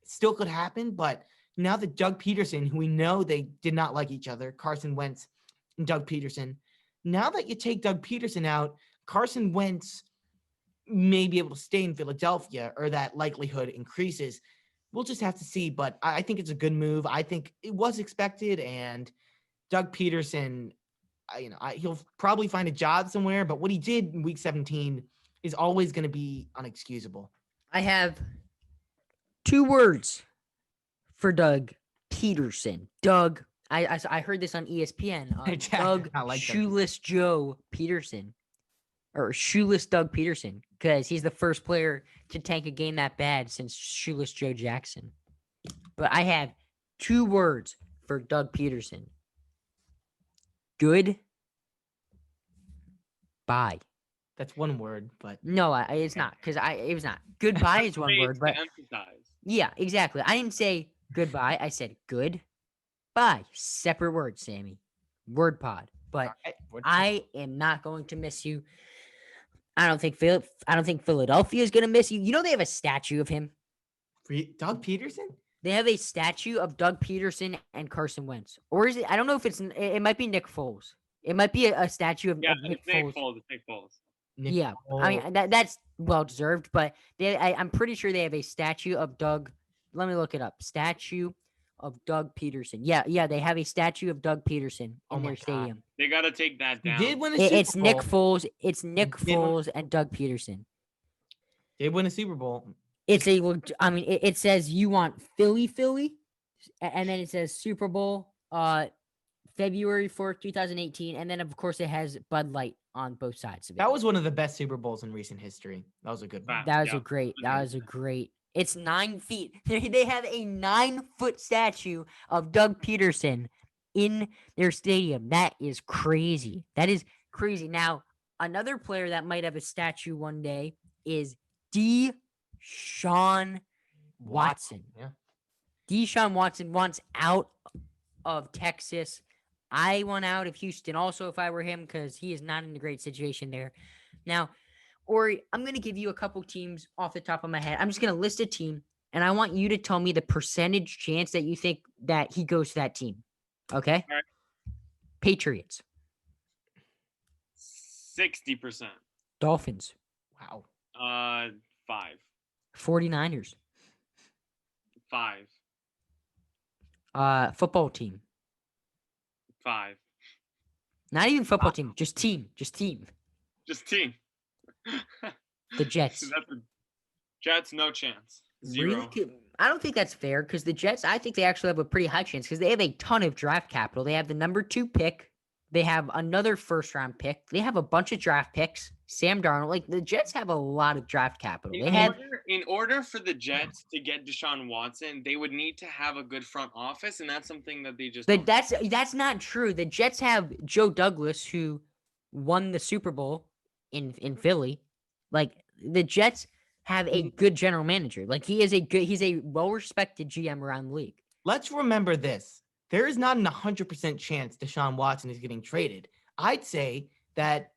It still could happen, but now that Doug Peterson, who we know they did not like each other, Carson Wentz and Doug Peterson, now that you take Doug Peterson out, Carson Wentz may be able to stay in Philadelphia, or that likelihood increases. We'll just have to see, but I think it's a good move. I think it was expected, and Doug Peterson, he'll probably find a job somewhere, but what he did in Week 17 is always going to be unexcusable. I have 2 words for Doug Peterson. Doug, I heard this on ESPN. Doug I like that. Shoeless Joe Peterson, or Shoeless Doug Peterson, because he's the first player to tank a game that bad since Shoeless Joe Jackson. But I have 2 words for Doug Peterson. Good. Bye. That's one word, but No, it's not, because it was not. Goodbye is one word, but emphasize. yeah, exactly. I didn't say goodbye. I said good. Bye. Separate words, Sammy. Word pod. But I am not going to miss you. I don't think Philadelphia is going to miss you. You know they have a statue of him. Doug Peterson? They have a statue of Doug Peterson and Carson Wentz. Or is it? I don't know if it might be Nick Foles. It might be a statue of Nick Foles. It's Nick Foles. Yeah, I mean that's well deserved, but I'm pretty sure they have a statue of Doug. Let me look it up. Statue of Doug Peterson. Yeah, they have a statue of Doug Peterson in their stadium. They got to take that down. He did win a Super Bowl. It's Nick Foles. It's Nick Foles and Doug Peterson. They win a Super Bowl. It says you want Philly, and then it says Super Bowl, February 4th, 2018, and then of course it has Bud Light on both sides of it. That was one of the best Super Bowls in recent history. That was a good one. That was a great. It's 9 feet. They have a 9-foot statue of Doug Peterson in their stadium. That is crazy. Now, another player that might have a statue one day is Deshaun Watson. Yeah. Deshaun Watson wants out of Texas. I want out of Houston also if I were him, because he is not in a great situation there. Now, Ori, I'm going to give you a couple teams off the top of my head. I'm just going to list a team, and I want you to tell me the percentage chance that you think that he goes to that team. Okay? All right. Patriots. 60%. Dolphins. Wow. 5. 49ers. 5. Football team. 5. Not even football team. Just team. Just team. The Jets. Jets, no chance. 0. Really? I don't think that's fair, because the Jets, I think they actually have a pretty high chance, because they have a ton of draft capital. They have the number 2 pick. They have another first-round pick. They have a bunch of draft picks. Sam Darnold. Like, the Jets have a lot of draft capital. In order for the Jets to get Deshaun Watson, they would need to have a good front office, and that's something that they just But don't. that's not true. The Jets have Joe Douglas, who won the Super Bowl in Philly. Like, the Jets have a good general manager. Like, he's a well-respected GM around the league. Let's remember this. There is not an 100% chance Deshaun Watson is getting traded. I'd say that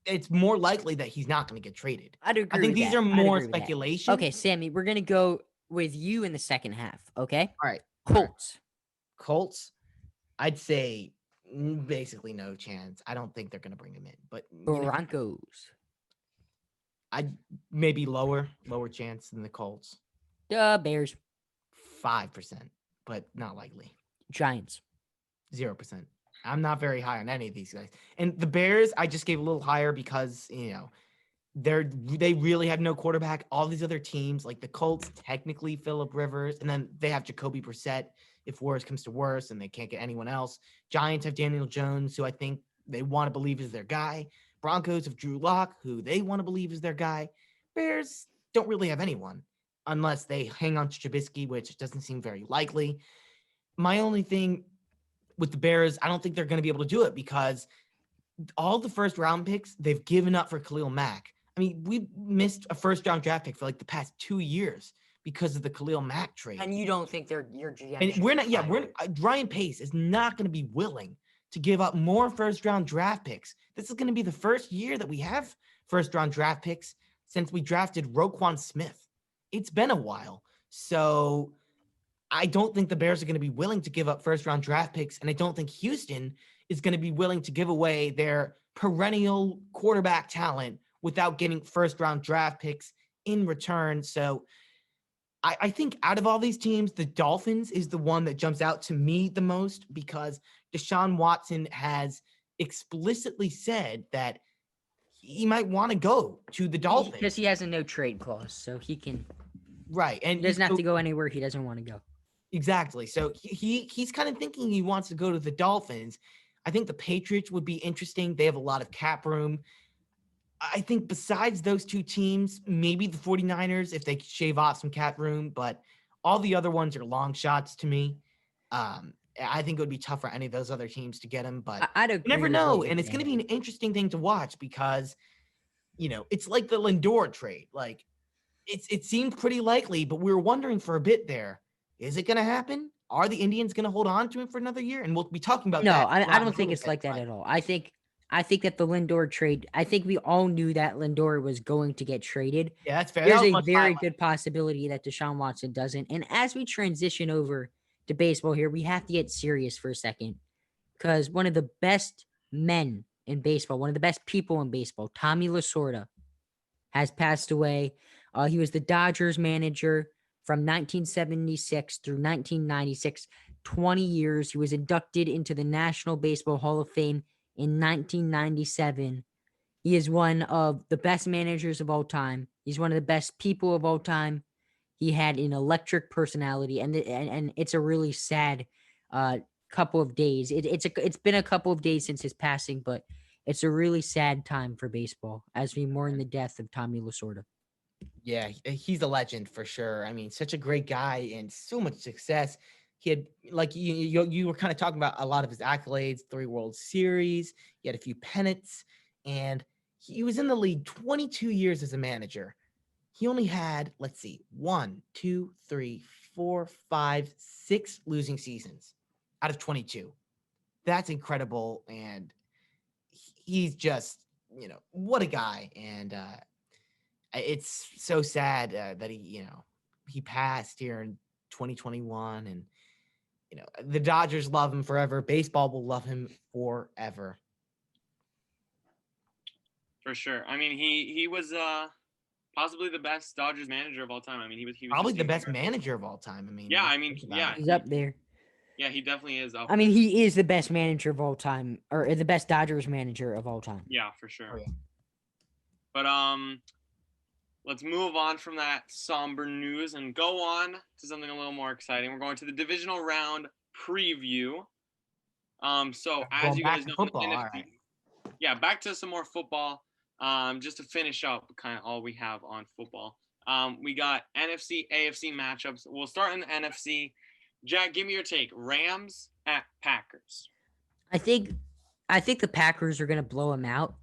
it's more likely that he's not going to get traded. I'd agree. I think with these that. are I'd more agree with that. speculation. Okay, Sammy, we're going to go with you in the second half, okay? All right. Colts, I'd say basically no chance. I don't think they're going to bring him in. But Broncos. I'd maybe lower chance than the Colts. Bears. 5%, but not likely. Giants. 0%. I'm not very high on any of these guys. And the Bears, I just gave a little higher because, they really have no quarterback. All these other teams, like the Colts, technically Phillip Rivers, and then they have Jacoby Brissett if worse comes to worse and they can't get anyone else. Giants have Daniel Jones, who I think they want to believe is their guy. Broncos have Drew Lock, who they want to believe is their guy. Bears don't really have anyone unless they hang on to Trubisky, which doesn't seem very likely. My only thing with the Bears, I don't think they're going to be able to do it because all the first round picks they've given up for Khalil Mack. I mean, we missed a first round draft pick for like the past 2 years because of the Khalil Mack trade. And you don't think your GM? And Ryan Pace is not going to be willing to give up more first round draft picks. This is going to be the first year that we have first round draft picks since we drafted Roquan Smith. It's been a while. So I don't think the Bears are going to be willing to give up first round draft picks. And I don't think Houston is going to be willing to give away their perennial quarterback talent without getting first round draft picks in return. So I think out of all these teams, the Dolphins is the one that jumps out to me the most because Deshaun Watson has explicitly said that he might want to go to the Dolphins. Because he has a no trade clause, so he can. Right. And he doesn't have to go anywhere he doesn't want to go. Exactly. So he's kind of thinking he wants to go to the Dolphins. I think the Patriots would be interesting. They have a lot of cap room. I think besides those two teams, maybe the 49ers, if they shave off some cap room, but all the other ones are long shots to me. I think it would be tough for any of those other teams to get him, but you never know. And it's going to be an interesting thing to watch because, it's like the Lindor trade. Like it seemed pretty likely, but we were wondering for a bit there, is it going to happen? Are the Indians going to hold on to him for another year? And we'll be talking about that. No, I don't think it's like that at all. I think that the Lindor trade, I think we all knew that Lindor was going to get traded. Yeah, that's fair. There's a very good possibility that Deshaun Watson doesn't. And as we transition over to baseball here, we have to get serious for a second because one of the best men in baseball, one of the best people in baseball, Tommy Lasorda, has passed away. He was the Dodgers manager from 1976 through 1996, 20 years. He was inducted into the National Baseball Hall of Fame in 1997. He is one of the best managers of all time. He's one of the best people of all time. He had an electric personality, and it's a really sad couple of days. It's been a couple of days since his passing, but it's a really sad time for baseball as we mourn the death of Tommy Lasorda. Yeah, he's a legend for sure. I mean, such a great guy and so much success. He had, like you were kind of talking about a lot of his accolades, 3 World Series. He had a few pennants, and he was in the league 22 years as a manager. He only had, 1, 2, 3, 4, 5, 6 losing seasons out of 22. That's incredible, and he's just, what a guy. And it's so sad that he passed here in 2021, and the Dodgers love him forever. Baseball will love him forever. For sure. I mean, he was possibly the best Dodgers manager of all time. I mean, he was probably the best manager of all time. I mean, yeah, he's up there. Yeah, he definitely is up. I mean, he is the best manager of all time, or the best Dodgers manager of all time. Yeah, for sure. Oh, yeah. But let's move on from that somber news and go on to something a little more exciting. We're going to the divisional round preview. So as you guys know, football, all right. Yeah, back to some more football. Just to finish up kind of all we have on football. We got NFC, AFC matchups. We'll start in the NFC. Jack, give me your take. Rams at Packers. I think the Packers are going to blow him out.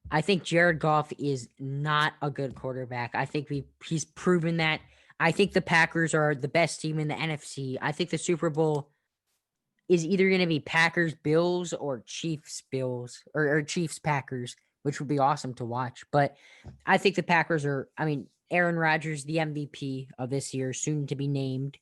I think Jared Goff is not a good quarterback. I think he's proven that. I think the Packers are the best team in the NFC. I think the Super Bowl is either going to be Packers Bills or Chiefs Bills or Chiefs Packers, which would be awesome to watch. But I think the Packers are, Aaron Rodgers, the MVP of this year, soon to be named.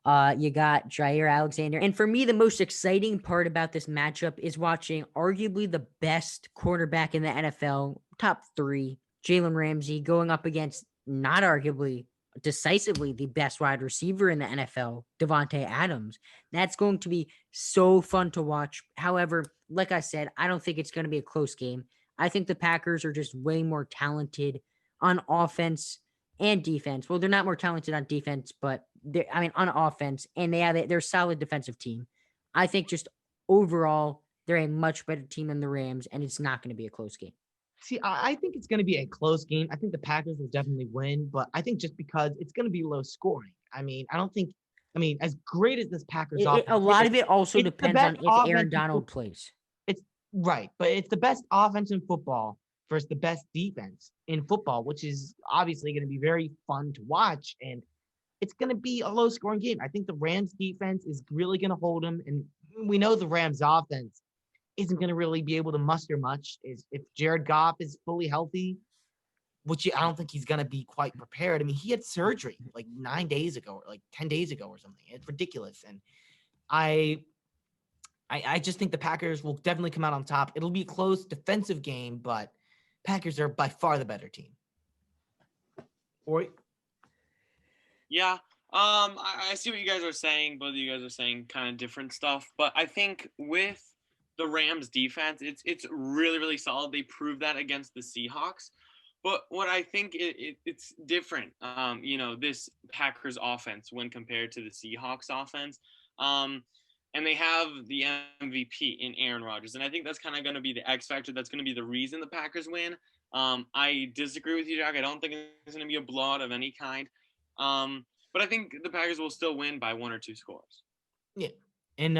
You got Jair Alexander. And for me, the most exciting part about this matchup is watching arguably the best quarterback in the NFL, top 3, Jalen Ramsey, going up against not arguably decisively the best wide receiver in the NFL, Devontae Adams. That's going to be so fun to watch. However, like I said, I don't think it's going to be a close game. I think the Packers are just way more talented on offense and defense. Well, they're not more talented on defense, but on offense, and they're a solid defensive team. I think just overall, they're a much better team than the Rams, and it's not going to be a close game. See, I think it's going to be a close game. I think the Packers will definitely win, but I think just because it's going to be low scoring. I mean, I don't think. I mean, as great as this Packers offense A lot is, of it also it's the depends on best if Aaron offense in Donald plays. It's right, but it's the best offense in football versus the best defense in football, which is obviously going to be very fun to watch. And it's going to be a low scoring game. I think the Rams defense is really going to hold them. And we know the Rams offense isn't going to really be able to muster much. Is if Jared Goff is fully healthy, which I don't think he's going to be quite prepared. I mean, he had surgery like 9 days ago, or like 10 days ago or something. It's ridiculous. And I just think the Packers will definitely come out on top. It'll be a close defensive game, but Packers are by far the better team. Or Yeah. I see what you guys are saying. Both of you guys are saying kind of different stuff, but I think with the Rams defense, it's really, really solid. They proved that against the Seahawks. But what I think it's different, this Packers offense when compared to the Seahawks offense. And they have the MVP in Aaron Rodgers. And I think that's kind of going to be the X factor. That's going to be the reason the Packers win. I disagree with you, Jack. I don't think it's going to be a blowout of any kind. But I think the Packers will still win by 1 or 2 scores. yeah. And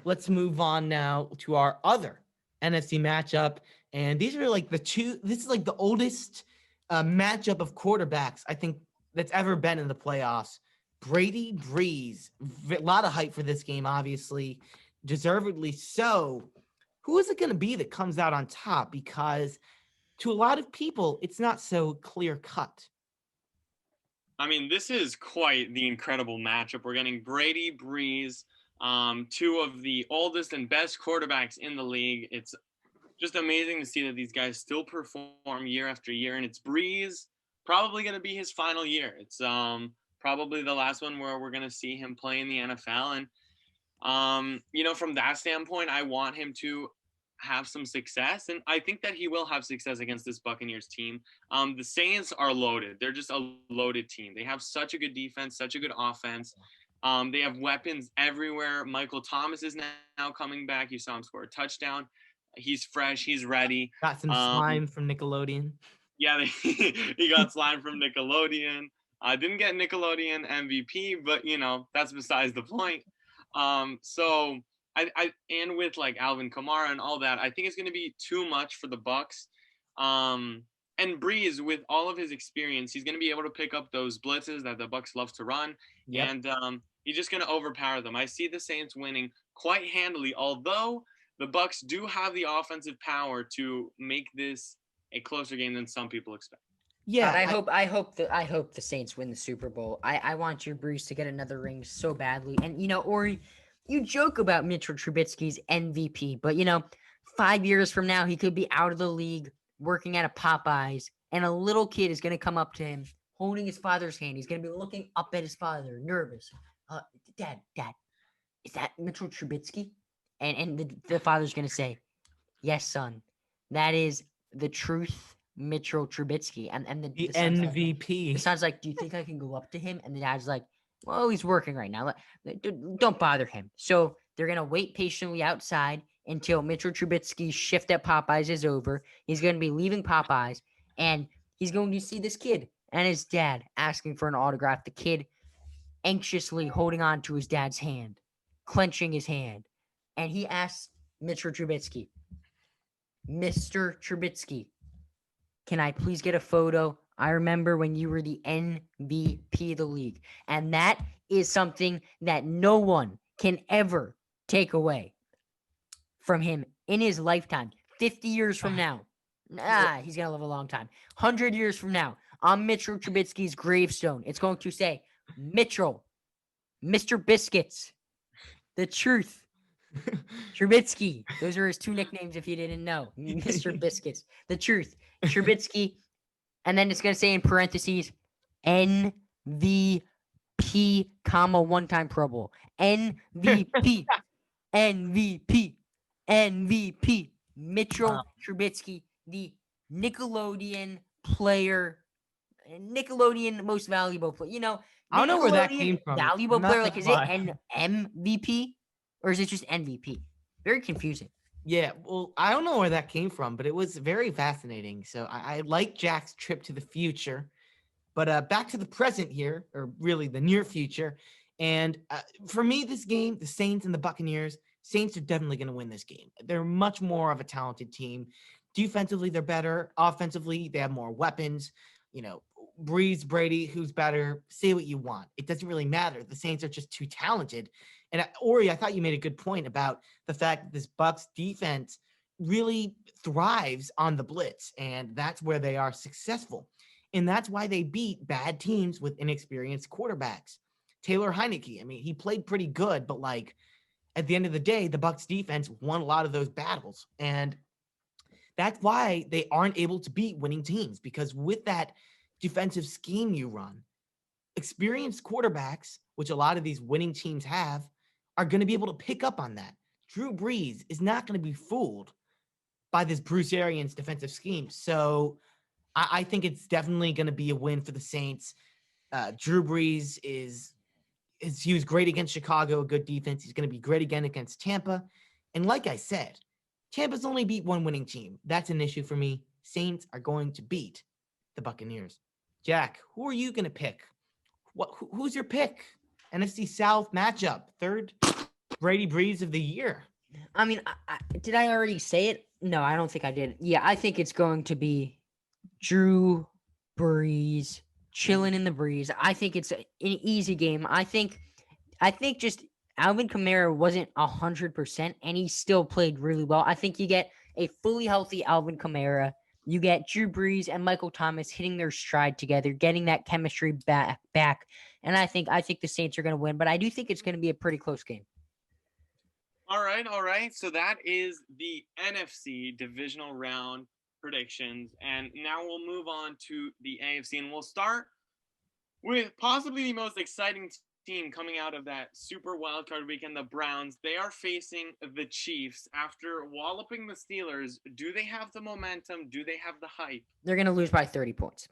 let's move on now to our other NFC matchup. And these are like this is like the oldest matchup of quarterbacks I think that's ever been in the playoffs. Brady Breeze, a lot of hype for this game, obviously, deservedly so. Who is it going to be that comes out on top? Because to a lot of people, it's not so clear cut. I mean, this is quite the incredible matchup. We're getting Brady Breeze, 2 of the oldest and best quarterbacks in the league. It's just amazing to see that these guys still perform year after year, and it's Breeze probably going to be his final year. It's probably the last one where we're going to see him play in the NFL. And, from that standpoint, I want him to have some success. And I think that he will have success against this Buccaneers team. The Saints are loaded. They're just a loaded team. They have such a good defense, such a good offense. They have weapons everywhere. Michael Thomas is now coming back. You saw him score a touchdown. He's fresh. He's ready. Got some slime from Nickelodeon. Yeah, he got slime from Nickelodeon. Didn't get Nickelodeon MVP, but that's besides the point. So and with like Alvin Kamara and all that, I think it's going to be too much for the Bucs. And Breeze, with all of his experience, he's going to be able to pick up those blitzes that the Bucs love to run, and he's just going to overpower them. I see the Saints winning quite handily, although the Bucs do have the offensive power to make this a closer game than some people expect. Yeah, I hope the Saints win the Super Bowl. I want Drew Brees to get another ring so badly. And Ori, you joke about Mitchell Trubisky's MVP, but 5 years from now he could be out of the league, working at a Popeyes, and a little kid is going to come up to him, holding his father's hand. He's going to be looking up at his father, nervous. Dad, is that Mitchell Trubisky? And the father's going to say, "Yes, son, that is the truth." Mitchell Trubisky and the MVP. The son's like, "Do you think I can go up to him?" And the dad's like, "Well, he's working right now. Don't bother him." So they're gonna wait patiently outside until Mitchell Trubisky's shift at Popeyes is over. He's gonna be leaving Popeyes, and he's going to see this kid and his dad asking for an autograph. The kid anxiously holding on to his dad's hand, clenching his hand, and he asks Mitchell Trubisky, "Mr. Trubisky, can I please get a photo? I remember when you were the MVP of the league." And that is something that no one can ever take away from him in his lifetime. 50 years from now, he's going to live a long time. 100 years from now, on Mitchell Trubisky's gravestone, it's going to say, "Mitchell, Mr. Biscuits, the truth, Trubisky." Those are his 2 nicknames if you didn't know. Mr. Biscuits, the truth, Trubisky. And then it's going to say in parentheses, MVP. comma, one-time Pro Bowl. MVP, MVP, MVP. Mitchell Trubisky, the Nickelodeon player, Nickelodeon most valuable player. You know, I don't know where that Nickelodeon came from. valuable I'm not player. Like, gonna is it lie. an MVP or is it just MVP? Very confusing. Yeah, well, I don't know where that came from, but it was very fascinating. So I like Jack's trip to the future, but back to the present here, or really the near future. And for me, this game, the Saints and the Buccaneers, Saints are definitely going to win this game. They're much more of a talented team. Defensively, they're better. Offensively, they have more weapons. You know, Breeze, Brady, who's better? Say what you want. It doesn't really matter. The Saints are just too talented. And Ori, I thought you made a good point about the fact that this Bucks defense really thrives on the blitz, and that's where they are successful. And that's why they beat bad teams with inexperienced quarterbacks. Taylor Heineke, I mean, he played pretty good, but like at the end of the day, the Bucks defense won a lot of those battles. And that's why they aren't able to beat winning teams, because with that defensive scheme you run, experienced quarterbacks, which a lot of these winning teams have, are going to be able to pick up on that. Drew Brees is not going to be fooled by this Bruce Arians defensive scheme. So I think it's definitely going to be a win for the Saints. Drew Brees he was great against Chicago, a good defense. He's going to be great again against Tampa. And like I said, Tampa's only beat one winning team. That's an issue for me. Saints are going to beat the Buccaneers. Jack, who are you going to pick? Who's your pick? NFC South matchup, third Brady Breeze of the year. I mean, did I already say it? No, I don't think I did. Yeah, I think it's going to be Drew Brees chilling in the breeze. I think it's an easy game. I think just Alvin Kamara wasn't 100%, and he still played really well. I think you get a fully healthy Alvin Kamara. You get Drew Brees and Michael Thomas hitting their stride together, getting that chemistry back. And I think the Saints are going to win, but I do think it's going to be a pretty close game. All right. So that is the NFC divisional round predictions. And now we'll move on to the AFC, and we'll start with possibly the most exciting team coming out of that super wildcard weekend, the Browns. They are facing the Chiefs after walloping the Steelers. Do they have the momentum? Do they have the hype? They're going to lose by 30 points.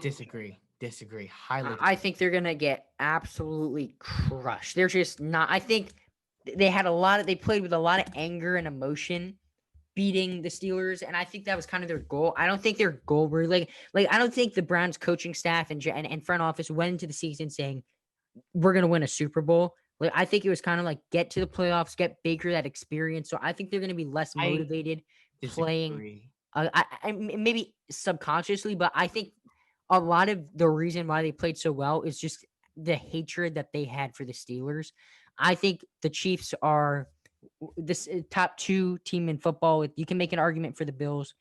Disagree. Highly. I think they're going to get absolutely crushed. They're just not. I think they played with a lot of anger and emotion beating the Steelers, and I think that was kind of their goal. I don't think their goal really I don't think the Browns coaching staff and front office went into the season saying we're going to win a Super Bowl. Like, I think it was kind of like get to the playoffs, get Baker that experience. So I think they're going to be less motivated playing. Maybe subconsciously, but I think a lot of the reason why they played so well is just the hatred that they had for the Steelers. I think the Chiefs are this top 2 team in football. You can make an argument for the Bills,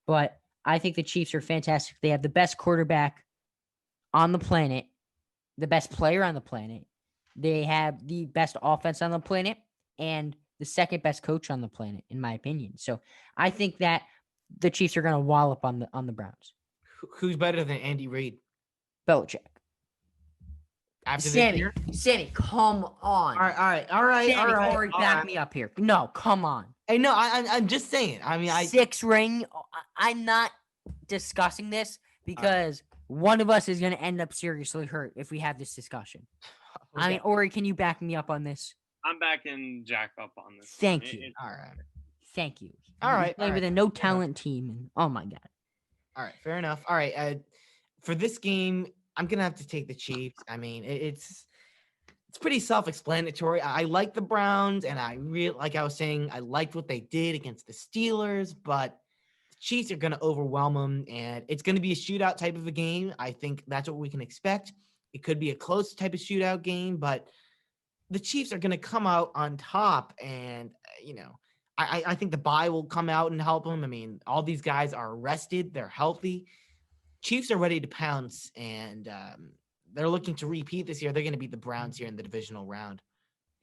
but I think the Chiefs are fantastic. They have the best quarterback on the planet, the best player on the planet. They have the best offense on the planet and the second best coach on the planet, in my opinion. So I think that the Chiefs are going to wallop on the Browns. Who's better than Andy Reid? Belichick. After Sammy, come on. All right. Sammy, Corey, back me up here. No, come on. Hey, no, I'm just saying. I mean, 6 ring. I'm not discussing this because one of us is going to end up seriously hurt if we have this discussion. Okay. I mean, Ori, can you back me up on this? I'm backing Jack up on this. Thank you. All right. Thank you. All right. Play with a no talent team. And, oh my God. All right. Fair enough. All right. For this game, I'm gonna have to take the Chiefs. I mean, it's pretty self-explanatory. I like the Browns, and I really, like I was saying, I liked what they did against the Steelers, but the Chiefs are gonna overwhelm them, and it's gonna be a shootout type of a game. I think that's what we can expect. It could be a close type of shootout game, but the Chiefs are gonna come out on top, and I think the bye will come out and help them. I mean, all these guys are rested, they're healthy. Chiefs are ready to pounce, and they're looking to repeat this year. They're going to beat the Browns here in the divisional round.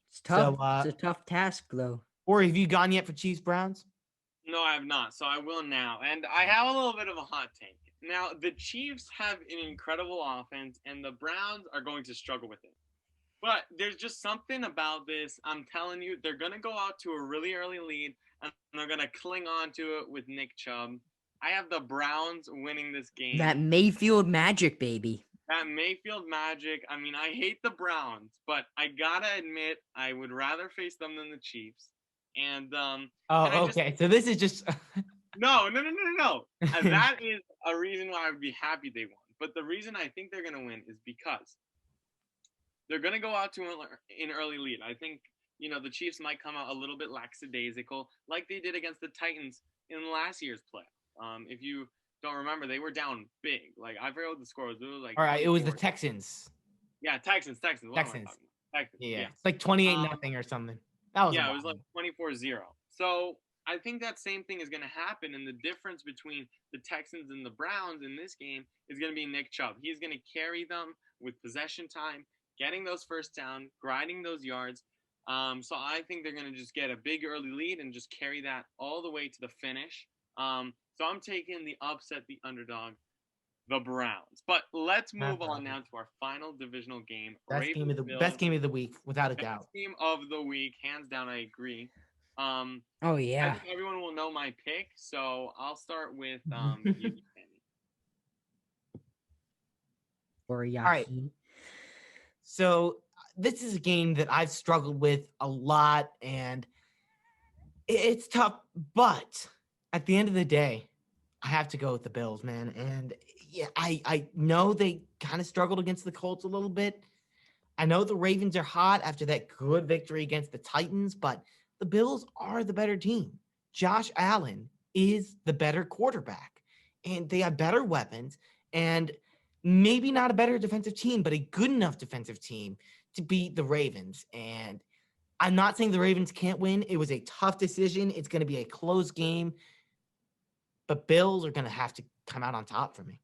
It's tough. It's a tough task, though. Or have you gone yet for Chiefs Browns? No, I have not. So I will now. And I have a little bit of a hot take. Now, the Chiefs have an incredible offense, and the Browns are going to struggle with it. But there's just something about this. I'm telling you, they're going to go out to a really early lead, and they're going to cling on to it with Nick Chubb. I have the Browns winning this game. That Mayfield magic, baby. That Mayfield magic. I mean, I hate the Browns, but I got to admit, I would rather face them than the Chiefs. And okay. So this is just No. And that is a reason why I would be happy they won. But the reason I think they're going to win is because they're going to go out to an early lead. I think, the Chiefs might come out a little bit lackadaisical like they did against the Titans in last year's play. If you don't remember, they were down big. Like, I forget what the score was. It was like all right. It was the 24. Texans. Yeah, Texans. What am I talking about? Texans. Yeah. It's like 28-0 or something. That was it was like 24-0. So I think that same thing is going to happen, and the difference between the Texans and the Browns in this game is going to be Nick Chubb. He's going to carry them with possession time, getting those first down, grinding those yards. So I think they're going to just get a big early lead and just carry that all the way to the finish. So I'm taking the upset, the underdog, the Browns. But let's move on now to our final divisional game. Best game of the week, without a doubt. Best game of the week, hands down. I agree. Oh yeah. I think everyone will know my pick, so I'll start with you, Sammy. Or All right. So this is a game that I've struggled with a lot, and it's tough. But at the end of the day, I have to go with the Bills, man. And yeah, I know they kind of struggled against the Colts a little bit. I know the Ravens are hot after that good victory against the Titans, but the Bills are the better team. Josh Allen is the better quarterback, and they have better weapons, and maybe not a better defensive team, but a good enough defensive team to beat the Ravens. And I'm not saying the Ravens can't win. It was a tough decision. It's going to be a close game, but Bills are going to have to come out on top for me.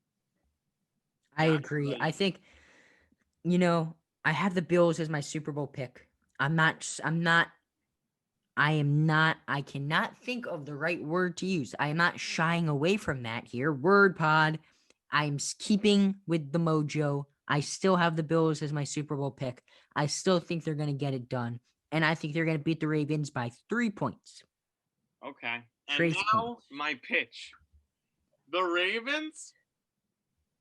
I agree. I think, I have the Bills as my Super Bowl pick. I cannot think of the right word to use. I am not shying away from that here. Word pod. I'm keeping with the mojo. I still have the Bills as my Super Bowl pick. I still think they're going to get it done. And I think they're going to beat the Ravens by 3 points. Okay. And now my pitch. The Ravens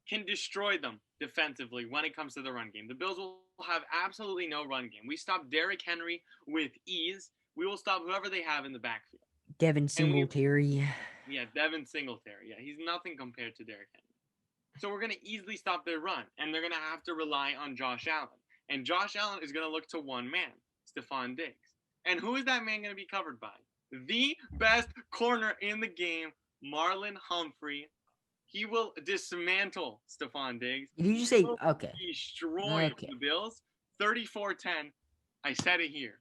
can destroy them defensively when it comes to the run game. The Bills will have absolutely no run game. We stop Derrick Henry with ease. We will stop whoever they have in the backfield. Devin Singletary. Devin Singletary. Yeah, he's nothing compared to Derrick Henry. So we're going to easily stop their run, and they're going to have to rely on Josh Allen. And Josh Allen is going to look to one man, Stephon Diggs. And who is that man going to be covered by? The best corner in the game, Marlon Humphrey. He will dismantle Stephon Diggs. Did you just say, okay. Destroy the Bills. 34-10. I said it here.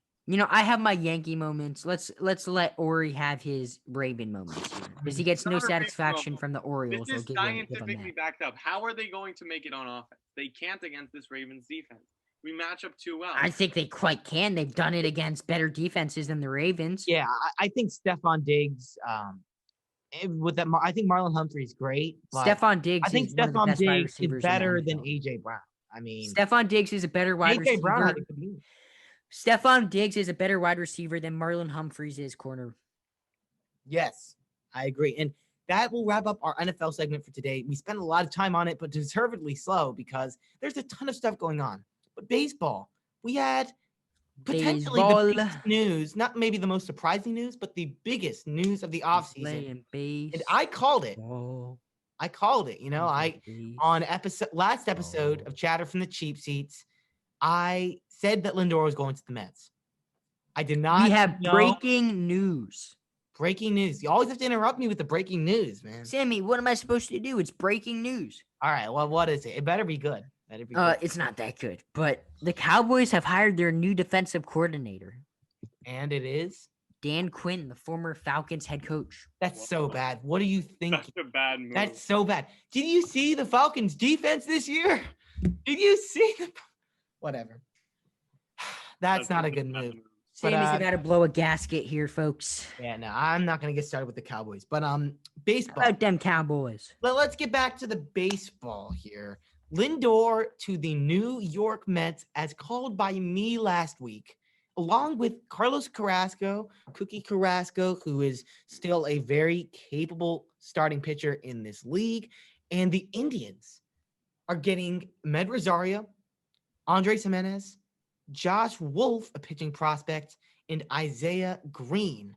I have my Yankee moments. Let's let Ori have his Raven moments here, because he gets no satisfaction from the Orioles. This is scientifically backed up. How are they going to make it on offense? They can't against this Ravens defense. We match up too well. I think they quite can. They've done it against better defenses than the Ravens. Yeah, I think Stephon Diggs. With that, I think Marlon Humphrey's great. Stephon Diggs. I think Stephon Diggs is better than AJ Brown. I mean, Stephon Diggs is a better wide receiver. AJ Brown had a good game. Stephon Diggs is a better wide receiver than Marlon Humphreys is corner. Yes, I agree. And that will wrap up our NFL segment for today. We spent a lot of time on it, but deservedly slow because there's a ton of stuff going on. But baseball, we had potentially the biggest news, not maybe the most surprising news, but the biggest news of the offseason. And I called it. I called it. On last episode of Chatter from the Cheap Seats, I said that Lindor was going to the Mets. I did not. We have breaking news. Breaking news. You always have to interrupt me with the breaking news, man. Sammy, what am I supposed to do? It's breaking news. All right. Well, what is it? It better be good. It's not that good. But the Cowboys have hired their new defensive coordinator. And it is? Dan Quinn, the former Falcons head coach. That's so bad. What do you think? That's a bad move. That's so bad. Did you see the Falcons defense this year? Did you see the... Whatever. That's not a good move. Sam is about to blow a gasket here, folks. Yeah, no, I'm not gonna get started with the Cowboys, but How baseball. about them Cowboys? Well, let's get back to the baseball here. Lindor to the New York Mets, as called by me last week, along with Carlos Carrasco, Cookie Carrasco, who is still a very capable starting pitcher in this league. And the Indians are getting Med Rosario, Andres Jimenez, Josh Wolf, a pitching prospect, and Isaiah Green.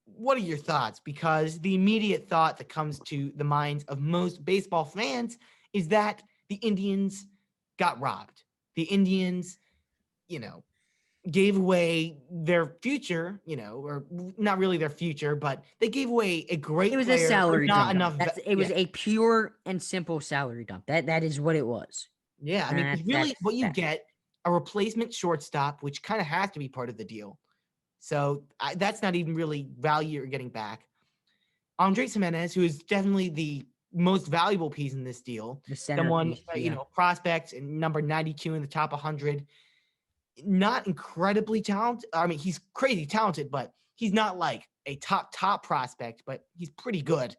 What are your thoughts? Because the immediate thought that comes to the minds of most baseball fans is that the Indians got robbed. The Indians, gave away their future, or not really their future, but they gave away a great It was a player for salary not dump. enough. It was a pure and simple salary dump. That is what it was. Yeah, I mean, That's- really, what you that's- get a replacement shortstop, which kind of has to be part of the deal. So that's not even really value you're getting back. Andres Jimenez, who is definitely the most valuable piece in this deal, the someone centerpiece, yeah. prospects and number 92 in the top 100. Not incredibly talented. I mean, he's crazy talented, but he's not like a top prospect, but he's pretty good.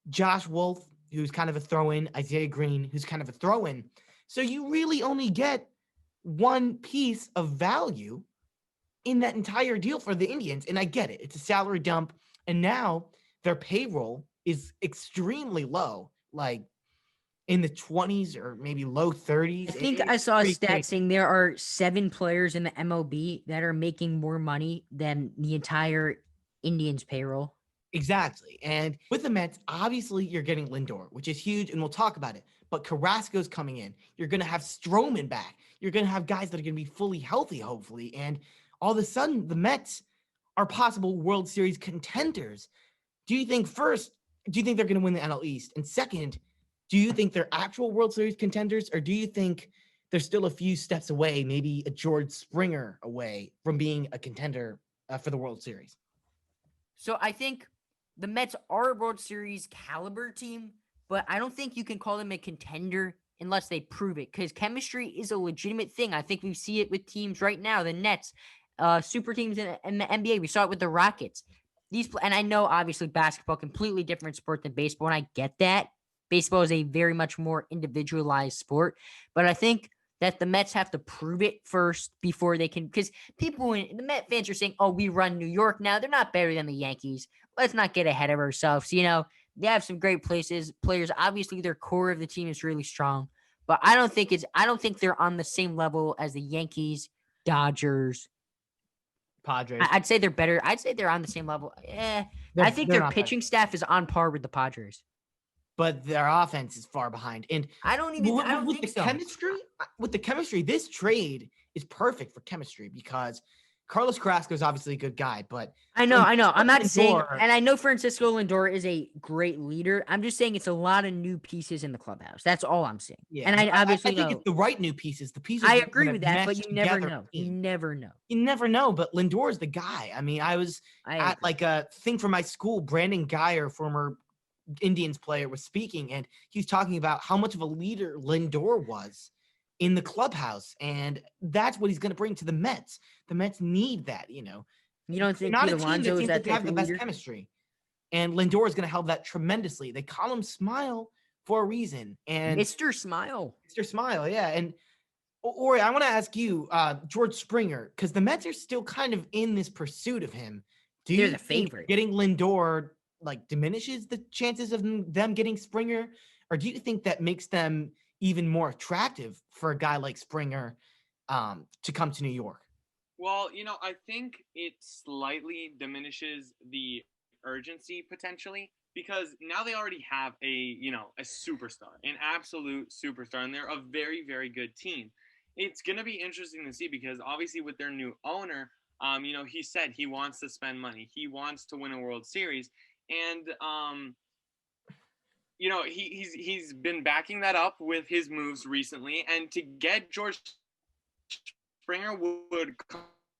Josh Wolf, who's kind of a throw-in, Isaiah Green, who's kind of a throw-in. So you really only get one piece of value in that entire deal for the Indians. And I get it. It's a salary dump. And now their payroll is extremely low, like in the 20s or maybe low 30s. I think I saw a pretty stat crazy. saying there are 7 players in the MLB that are making more money than the entire Indians payroll. Exactly. And with the Mets, obviously you're getting Lindor, which is huge, and we'll talk about it. But Carrasco's coming in. You're going to have Stroman back. You're going to have guys that are going to be fully healthy, hopefully. And all of a sudden, the Mets are possible World Series contenders. Do you think they're going to win the NL East? And second, do you think they're actual World Series contenders, or do you think they're still a few steps away, maybe a George Springer away from being a contender for the World Series? So I think the Mets are a World Series caliber team, but I don't think you can call them a contender unless they prove it, because chemistry is a legitimate thing. I think we see it with teams right now, the Nets, super teams in the NBA. We saw it with the Rockets. And I know obviously basketball, completely different sport than baseball, and I get that. Baseball is a very much more individualized sport, but I think that the Mets have to prove it first before they can, because the Met fans are saying, oh, we run New York now. They're not better than the Yankees. Let's not get ahead of ourselves. They have some great players. Obviously, their core of the team is really strong, but I don't think they're on the same level as the Yankees, Dodgers, Padres. I'd say they're better. I'd say they're on the same level. I think their pitching staff is on par with the Padres. But their offense is far behind. And I don't think so. With the chemistry, this trade is perfect for chemistry because Carlos Carrasco is obviously a good guy, but I know. I'm not saying, and I know Francisco Lindor is a great leader. I'm just saying it's a lot of new pieces in the clubhouse. That's all I'm saying. Yeah, and I obviously think it's the right new pieces. The pieces I agree with that, but you never know. You never know. You never know. But Lindor is the guy. I mean, I was at like a thing for my school. Brandon Geyer, former Indians player, was speaking, and he was talking about how much of a leader Lindor was in the clubhouse, and that's what he's going to bring to the Mets. The Mets need that, You don't think not Pete a team Alonso that is seems that to have type the of best leader? chemistry, and Lindor is going to help that tremendously. They call him Smile for a reason, and Mr. Smile. Mr. Smile, yeah. And Ori, I want to ask you, George Springer, because the Mets are still kind of in this pursuit of him. Do They're you the think favorite. getting Lindor like diminishes the chances of them getting Springer, or do you think that makes them even more attractive for a guy like Springer to come to New York? Well, I think it slightly diminishes the urgency potentially because now they already have a superstar, an absolute superstar, and they're a very, very good team. It's going to be interesting to see because obviously with their new owner, he said he wants to spend money. He wants to win a World Series. And he's been backing that up with his moves recently, and to get George Springer would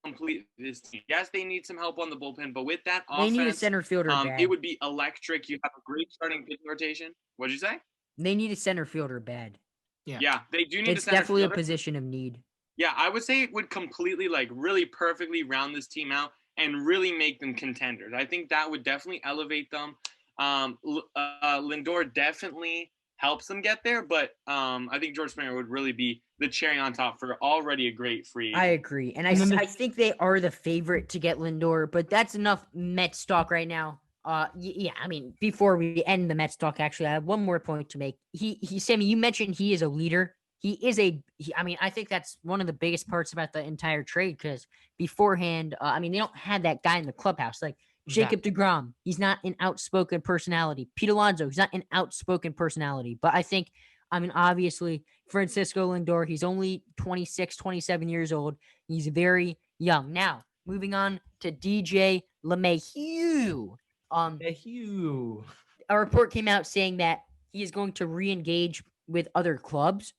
complete this team. Yes, they need some help on the bullpen, but with that offense, They need a center fielder bad. it would be electric. You have a great starting pitching rotation. What'd you say? They need a center fielder bad. Yeah, they do need It's a center definitely fielder. a position of need. Yeah, I would say it would completely, like, really perfectly round this team out and really make them contenders. I think that would definitely elevate them. Lindor definitely helps them get there, but I think George Springer would really be the cherry on top for already a great free I agent. agree. And And then I think they are the favorite to get Lindor, but that's enough Mets talk right now. Yeah, I mean, before we end the Mets talk, actually, I have one more point to make. Sammy, you mentioned he is a leader. I mean, I think that's one of the biggest parts about the entire trade because beforehand, I mean, they don't have that guy in the clubhouse. Like Jacob Exactly. DeGrom, he's not an outspoken personality. Pete Alonso, he's not an outspoken personality. But I mean, obviously, Francisco Lindor, he's only 26, 27 years old. He's very young. Now, moving on to DJ LeMahieu. Hugh. A report came out saying that he is going to re-engage with other clubs.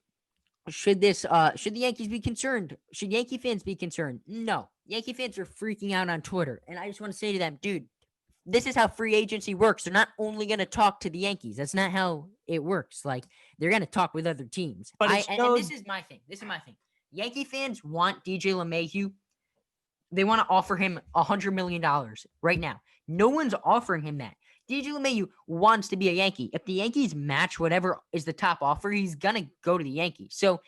Should the Yankees be concerned? Should Yankee fans be concerned? No. Yankee fans are freaking out on Twitter. And I just want to say to them, dude, this is how free agency works. They're not only going to talk to the Yankees. That's not how it works. Like they're going to talk with other teams. But it And showed this is my thing. Yankee fans want DJ LeMahieu. They want to offer him $100 million right now. No one's offering him that. DJ LeMahieu wants to be a Yankee. If the Yankees match whatever is the top offer, he's gonna go to the Yankees. So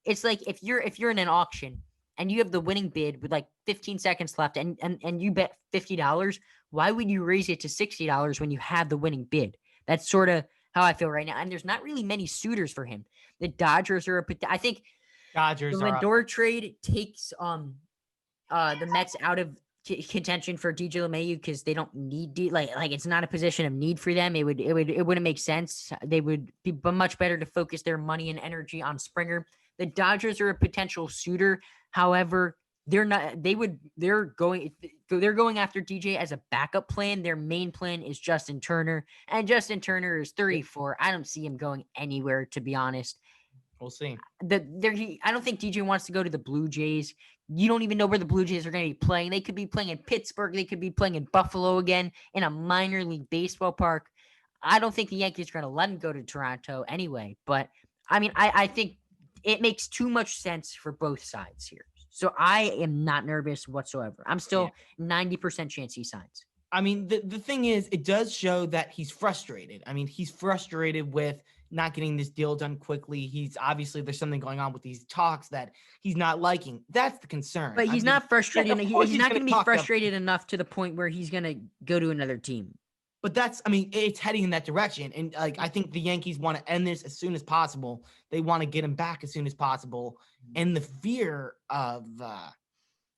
it's like if you're in an auction and you have the winning bid with like 15 seconds left and you bet $50, why would you raise it to $60 when you have the winning bid? That's sort of how I feel right now. And there's not really many suitors for him. The Dodgers are I think the Dodgers are up. Lindor trade takes the Mets out of contention for DJ LeMahieu because they don't need like it's not a position of need for them. It wouldn't make sense. They would be much better to focus their money and energy on Springer. The Dodgers are a potential suitor. However, they're not. They're going after DJ as a backup plan. Their main plan is Justin Turner, and Justin Turner is 34. I don't see him going anywhere, to be honest. We'll see. I don't think DJ wants to go to the Blue Jays. You don't even know where the Blue Jays are going to be playing. They could be playing in Pittsburgh. They could be playing in Buffalo again in a minor league baseball park. I don't think the Yankees are going to let him go to Toronto anyway. But I mean, I think it makes too much sense for both sides here. So I am not nervous whatsoever. I'm still 90% chance he signs. I mean, the thing is, it does show that he's frustrated. I mean, he's frustrated with not getting this deal done quickly. He's obviously there's something going on with these talks that he's not liking. That's the concern. But he's not frustrated. of course He's not going to be talk frustrated enough to the point where he's going to go to another team. But I mean, it's heading in that direction. And like, I think the Yankees want to end this as soon as possible. They want to get him back as soon as possible. And the fear of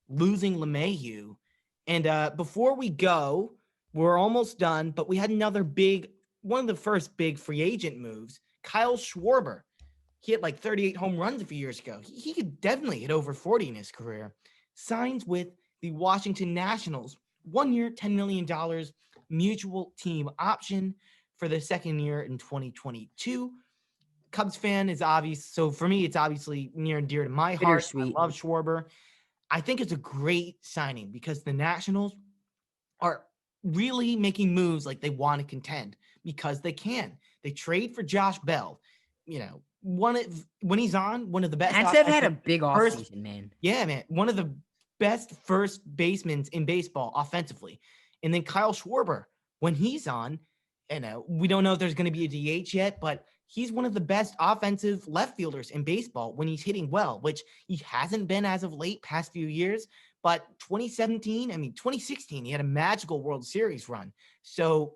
losing LeMahieu. And before we go, we're almost done, but we had one of the first big free agent moves, Kyle Schwarber. He had like 38 home runs a few years ago. He could definitely hit over 40 in his career. Signs with the Washington Nationals. 1 year, $10 million mutual team option for the second year in 2022. Cubs fan is obvious. So for me, it's obviously near and dear to my heart. I love Schwarber. I think it's a great signing because the Nationals are really making moves like they want to contend because they can. They trade for Josh Bell. You know, when he's on, one of the best. Nats have had a big offseason, man. Yeah, man. One of the best first basemen in baseball offensively. And then Kyle Schwarber, when he's on, we don't know if there's going to be a DH yet, but he's one of the best offensive left fielders in baseball when he's hitting well, which he hasn't been as of late past few years. But 2016, he had a magical World Series run. So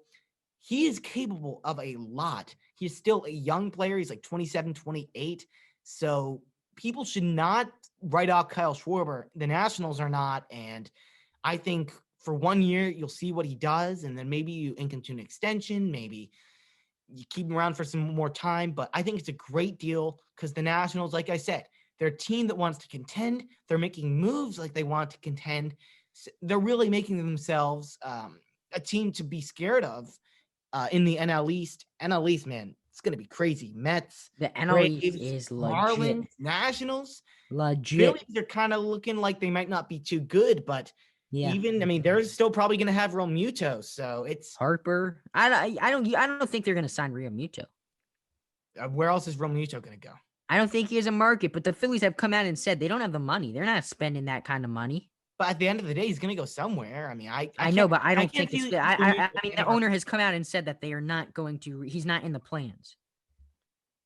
he is capable of a lot. He's still a young player. He's like 27, 28. So people should not write off Kyle Schwarber. The Nationals are not. And I think for 1 year, you'll see what he does. And then maybe you ink him to an extension. Maybe you keep him around for some more time. But I think it's a great deal because the Nationals, like I said, they're a team that wants to contend. They're making moves like they want to contend. They're really making themselves a team to be scared of in the NL East. NL East, man, it's going to be crazy. Mets, the NL East is legit. Marlins, Nationals. Legit. Phillies, they're kind of looking like they might not be too good, but they're still probably going to have Real Muto. So it's Harper. I don't think they're going to sign Real Muto. Where else is Real Muto going to go? I don't think he has a market, but the Phillies have come out and said they don't have the money. They're not spending that kind of money. But at the end of the day, he's gonna go somewhere. I mean, I know, but I I don't can't think it's. see I mean, the Lindor. owner has come out and said that they are not going to. He's not in the plans.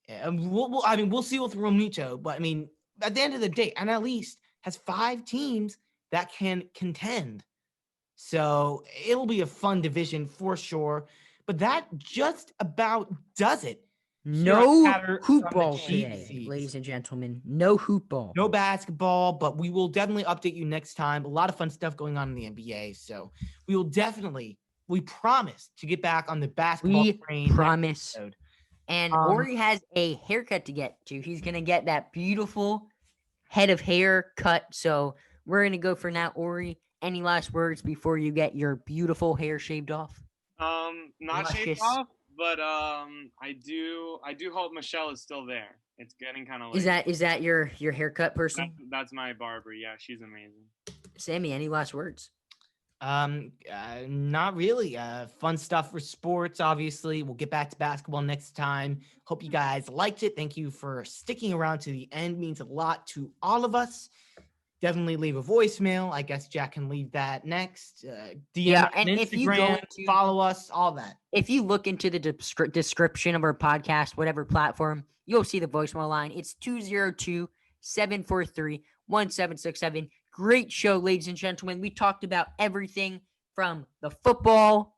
Yeah, I mean, we'll see with Romito, but I mean, at the end of the day, and at least has 5 teams that can contend. So it'll be a fun division for sure. But that just about does it here on No Chatter hoop from the ball Cheap today, Seats. ladies and gentlemen. No hoop ball. No basketball, but we will definitely update you next time. A lot of fun stuff going on in the NBA. So we promise to get back on the basketball We train next promise. episode. And Ori has a haircut to get to. He's gonna get that beautiful head of hair cut. So we're gonna go for now. Ori, any last words before you get your beautiful hair shaved off? Not shaved Luscious. off, but I do hope Michelle is still there. It's getting kind of late. Is that your haircut person? That's my barber. Yeah, she's amazing. Sammy, any last words? Not really. Fun stuff for sports, obviously. We'll get back to basketball next time. Hope you guys liked it. Thank you for sticking around to the end. Means a lot to all of us. Definitely leave a voicemail. I guess Jack can leave that next. DM us on and if you go Instagram, into- follow us, all that. If you look into the description of our podcast, whatever platform, you'll see the voicemail line. It's 202-743-1767. Great show, ladies and gentlemen. We talked about everything from the football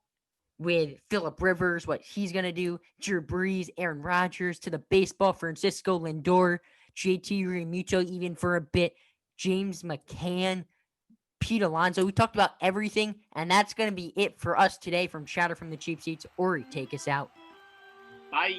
with Phillip Rivers, what he's going to do, Drew Brees, Aaron Rodgers, to the baseball, Francisco Lindor, JT Realmuto, even for a bit, James McCann, Pete Alonso. We talked about everything, and that's going to be it for us today from Chatter from the Cheap Seats. Ori, take us out. Bye.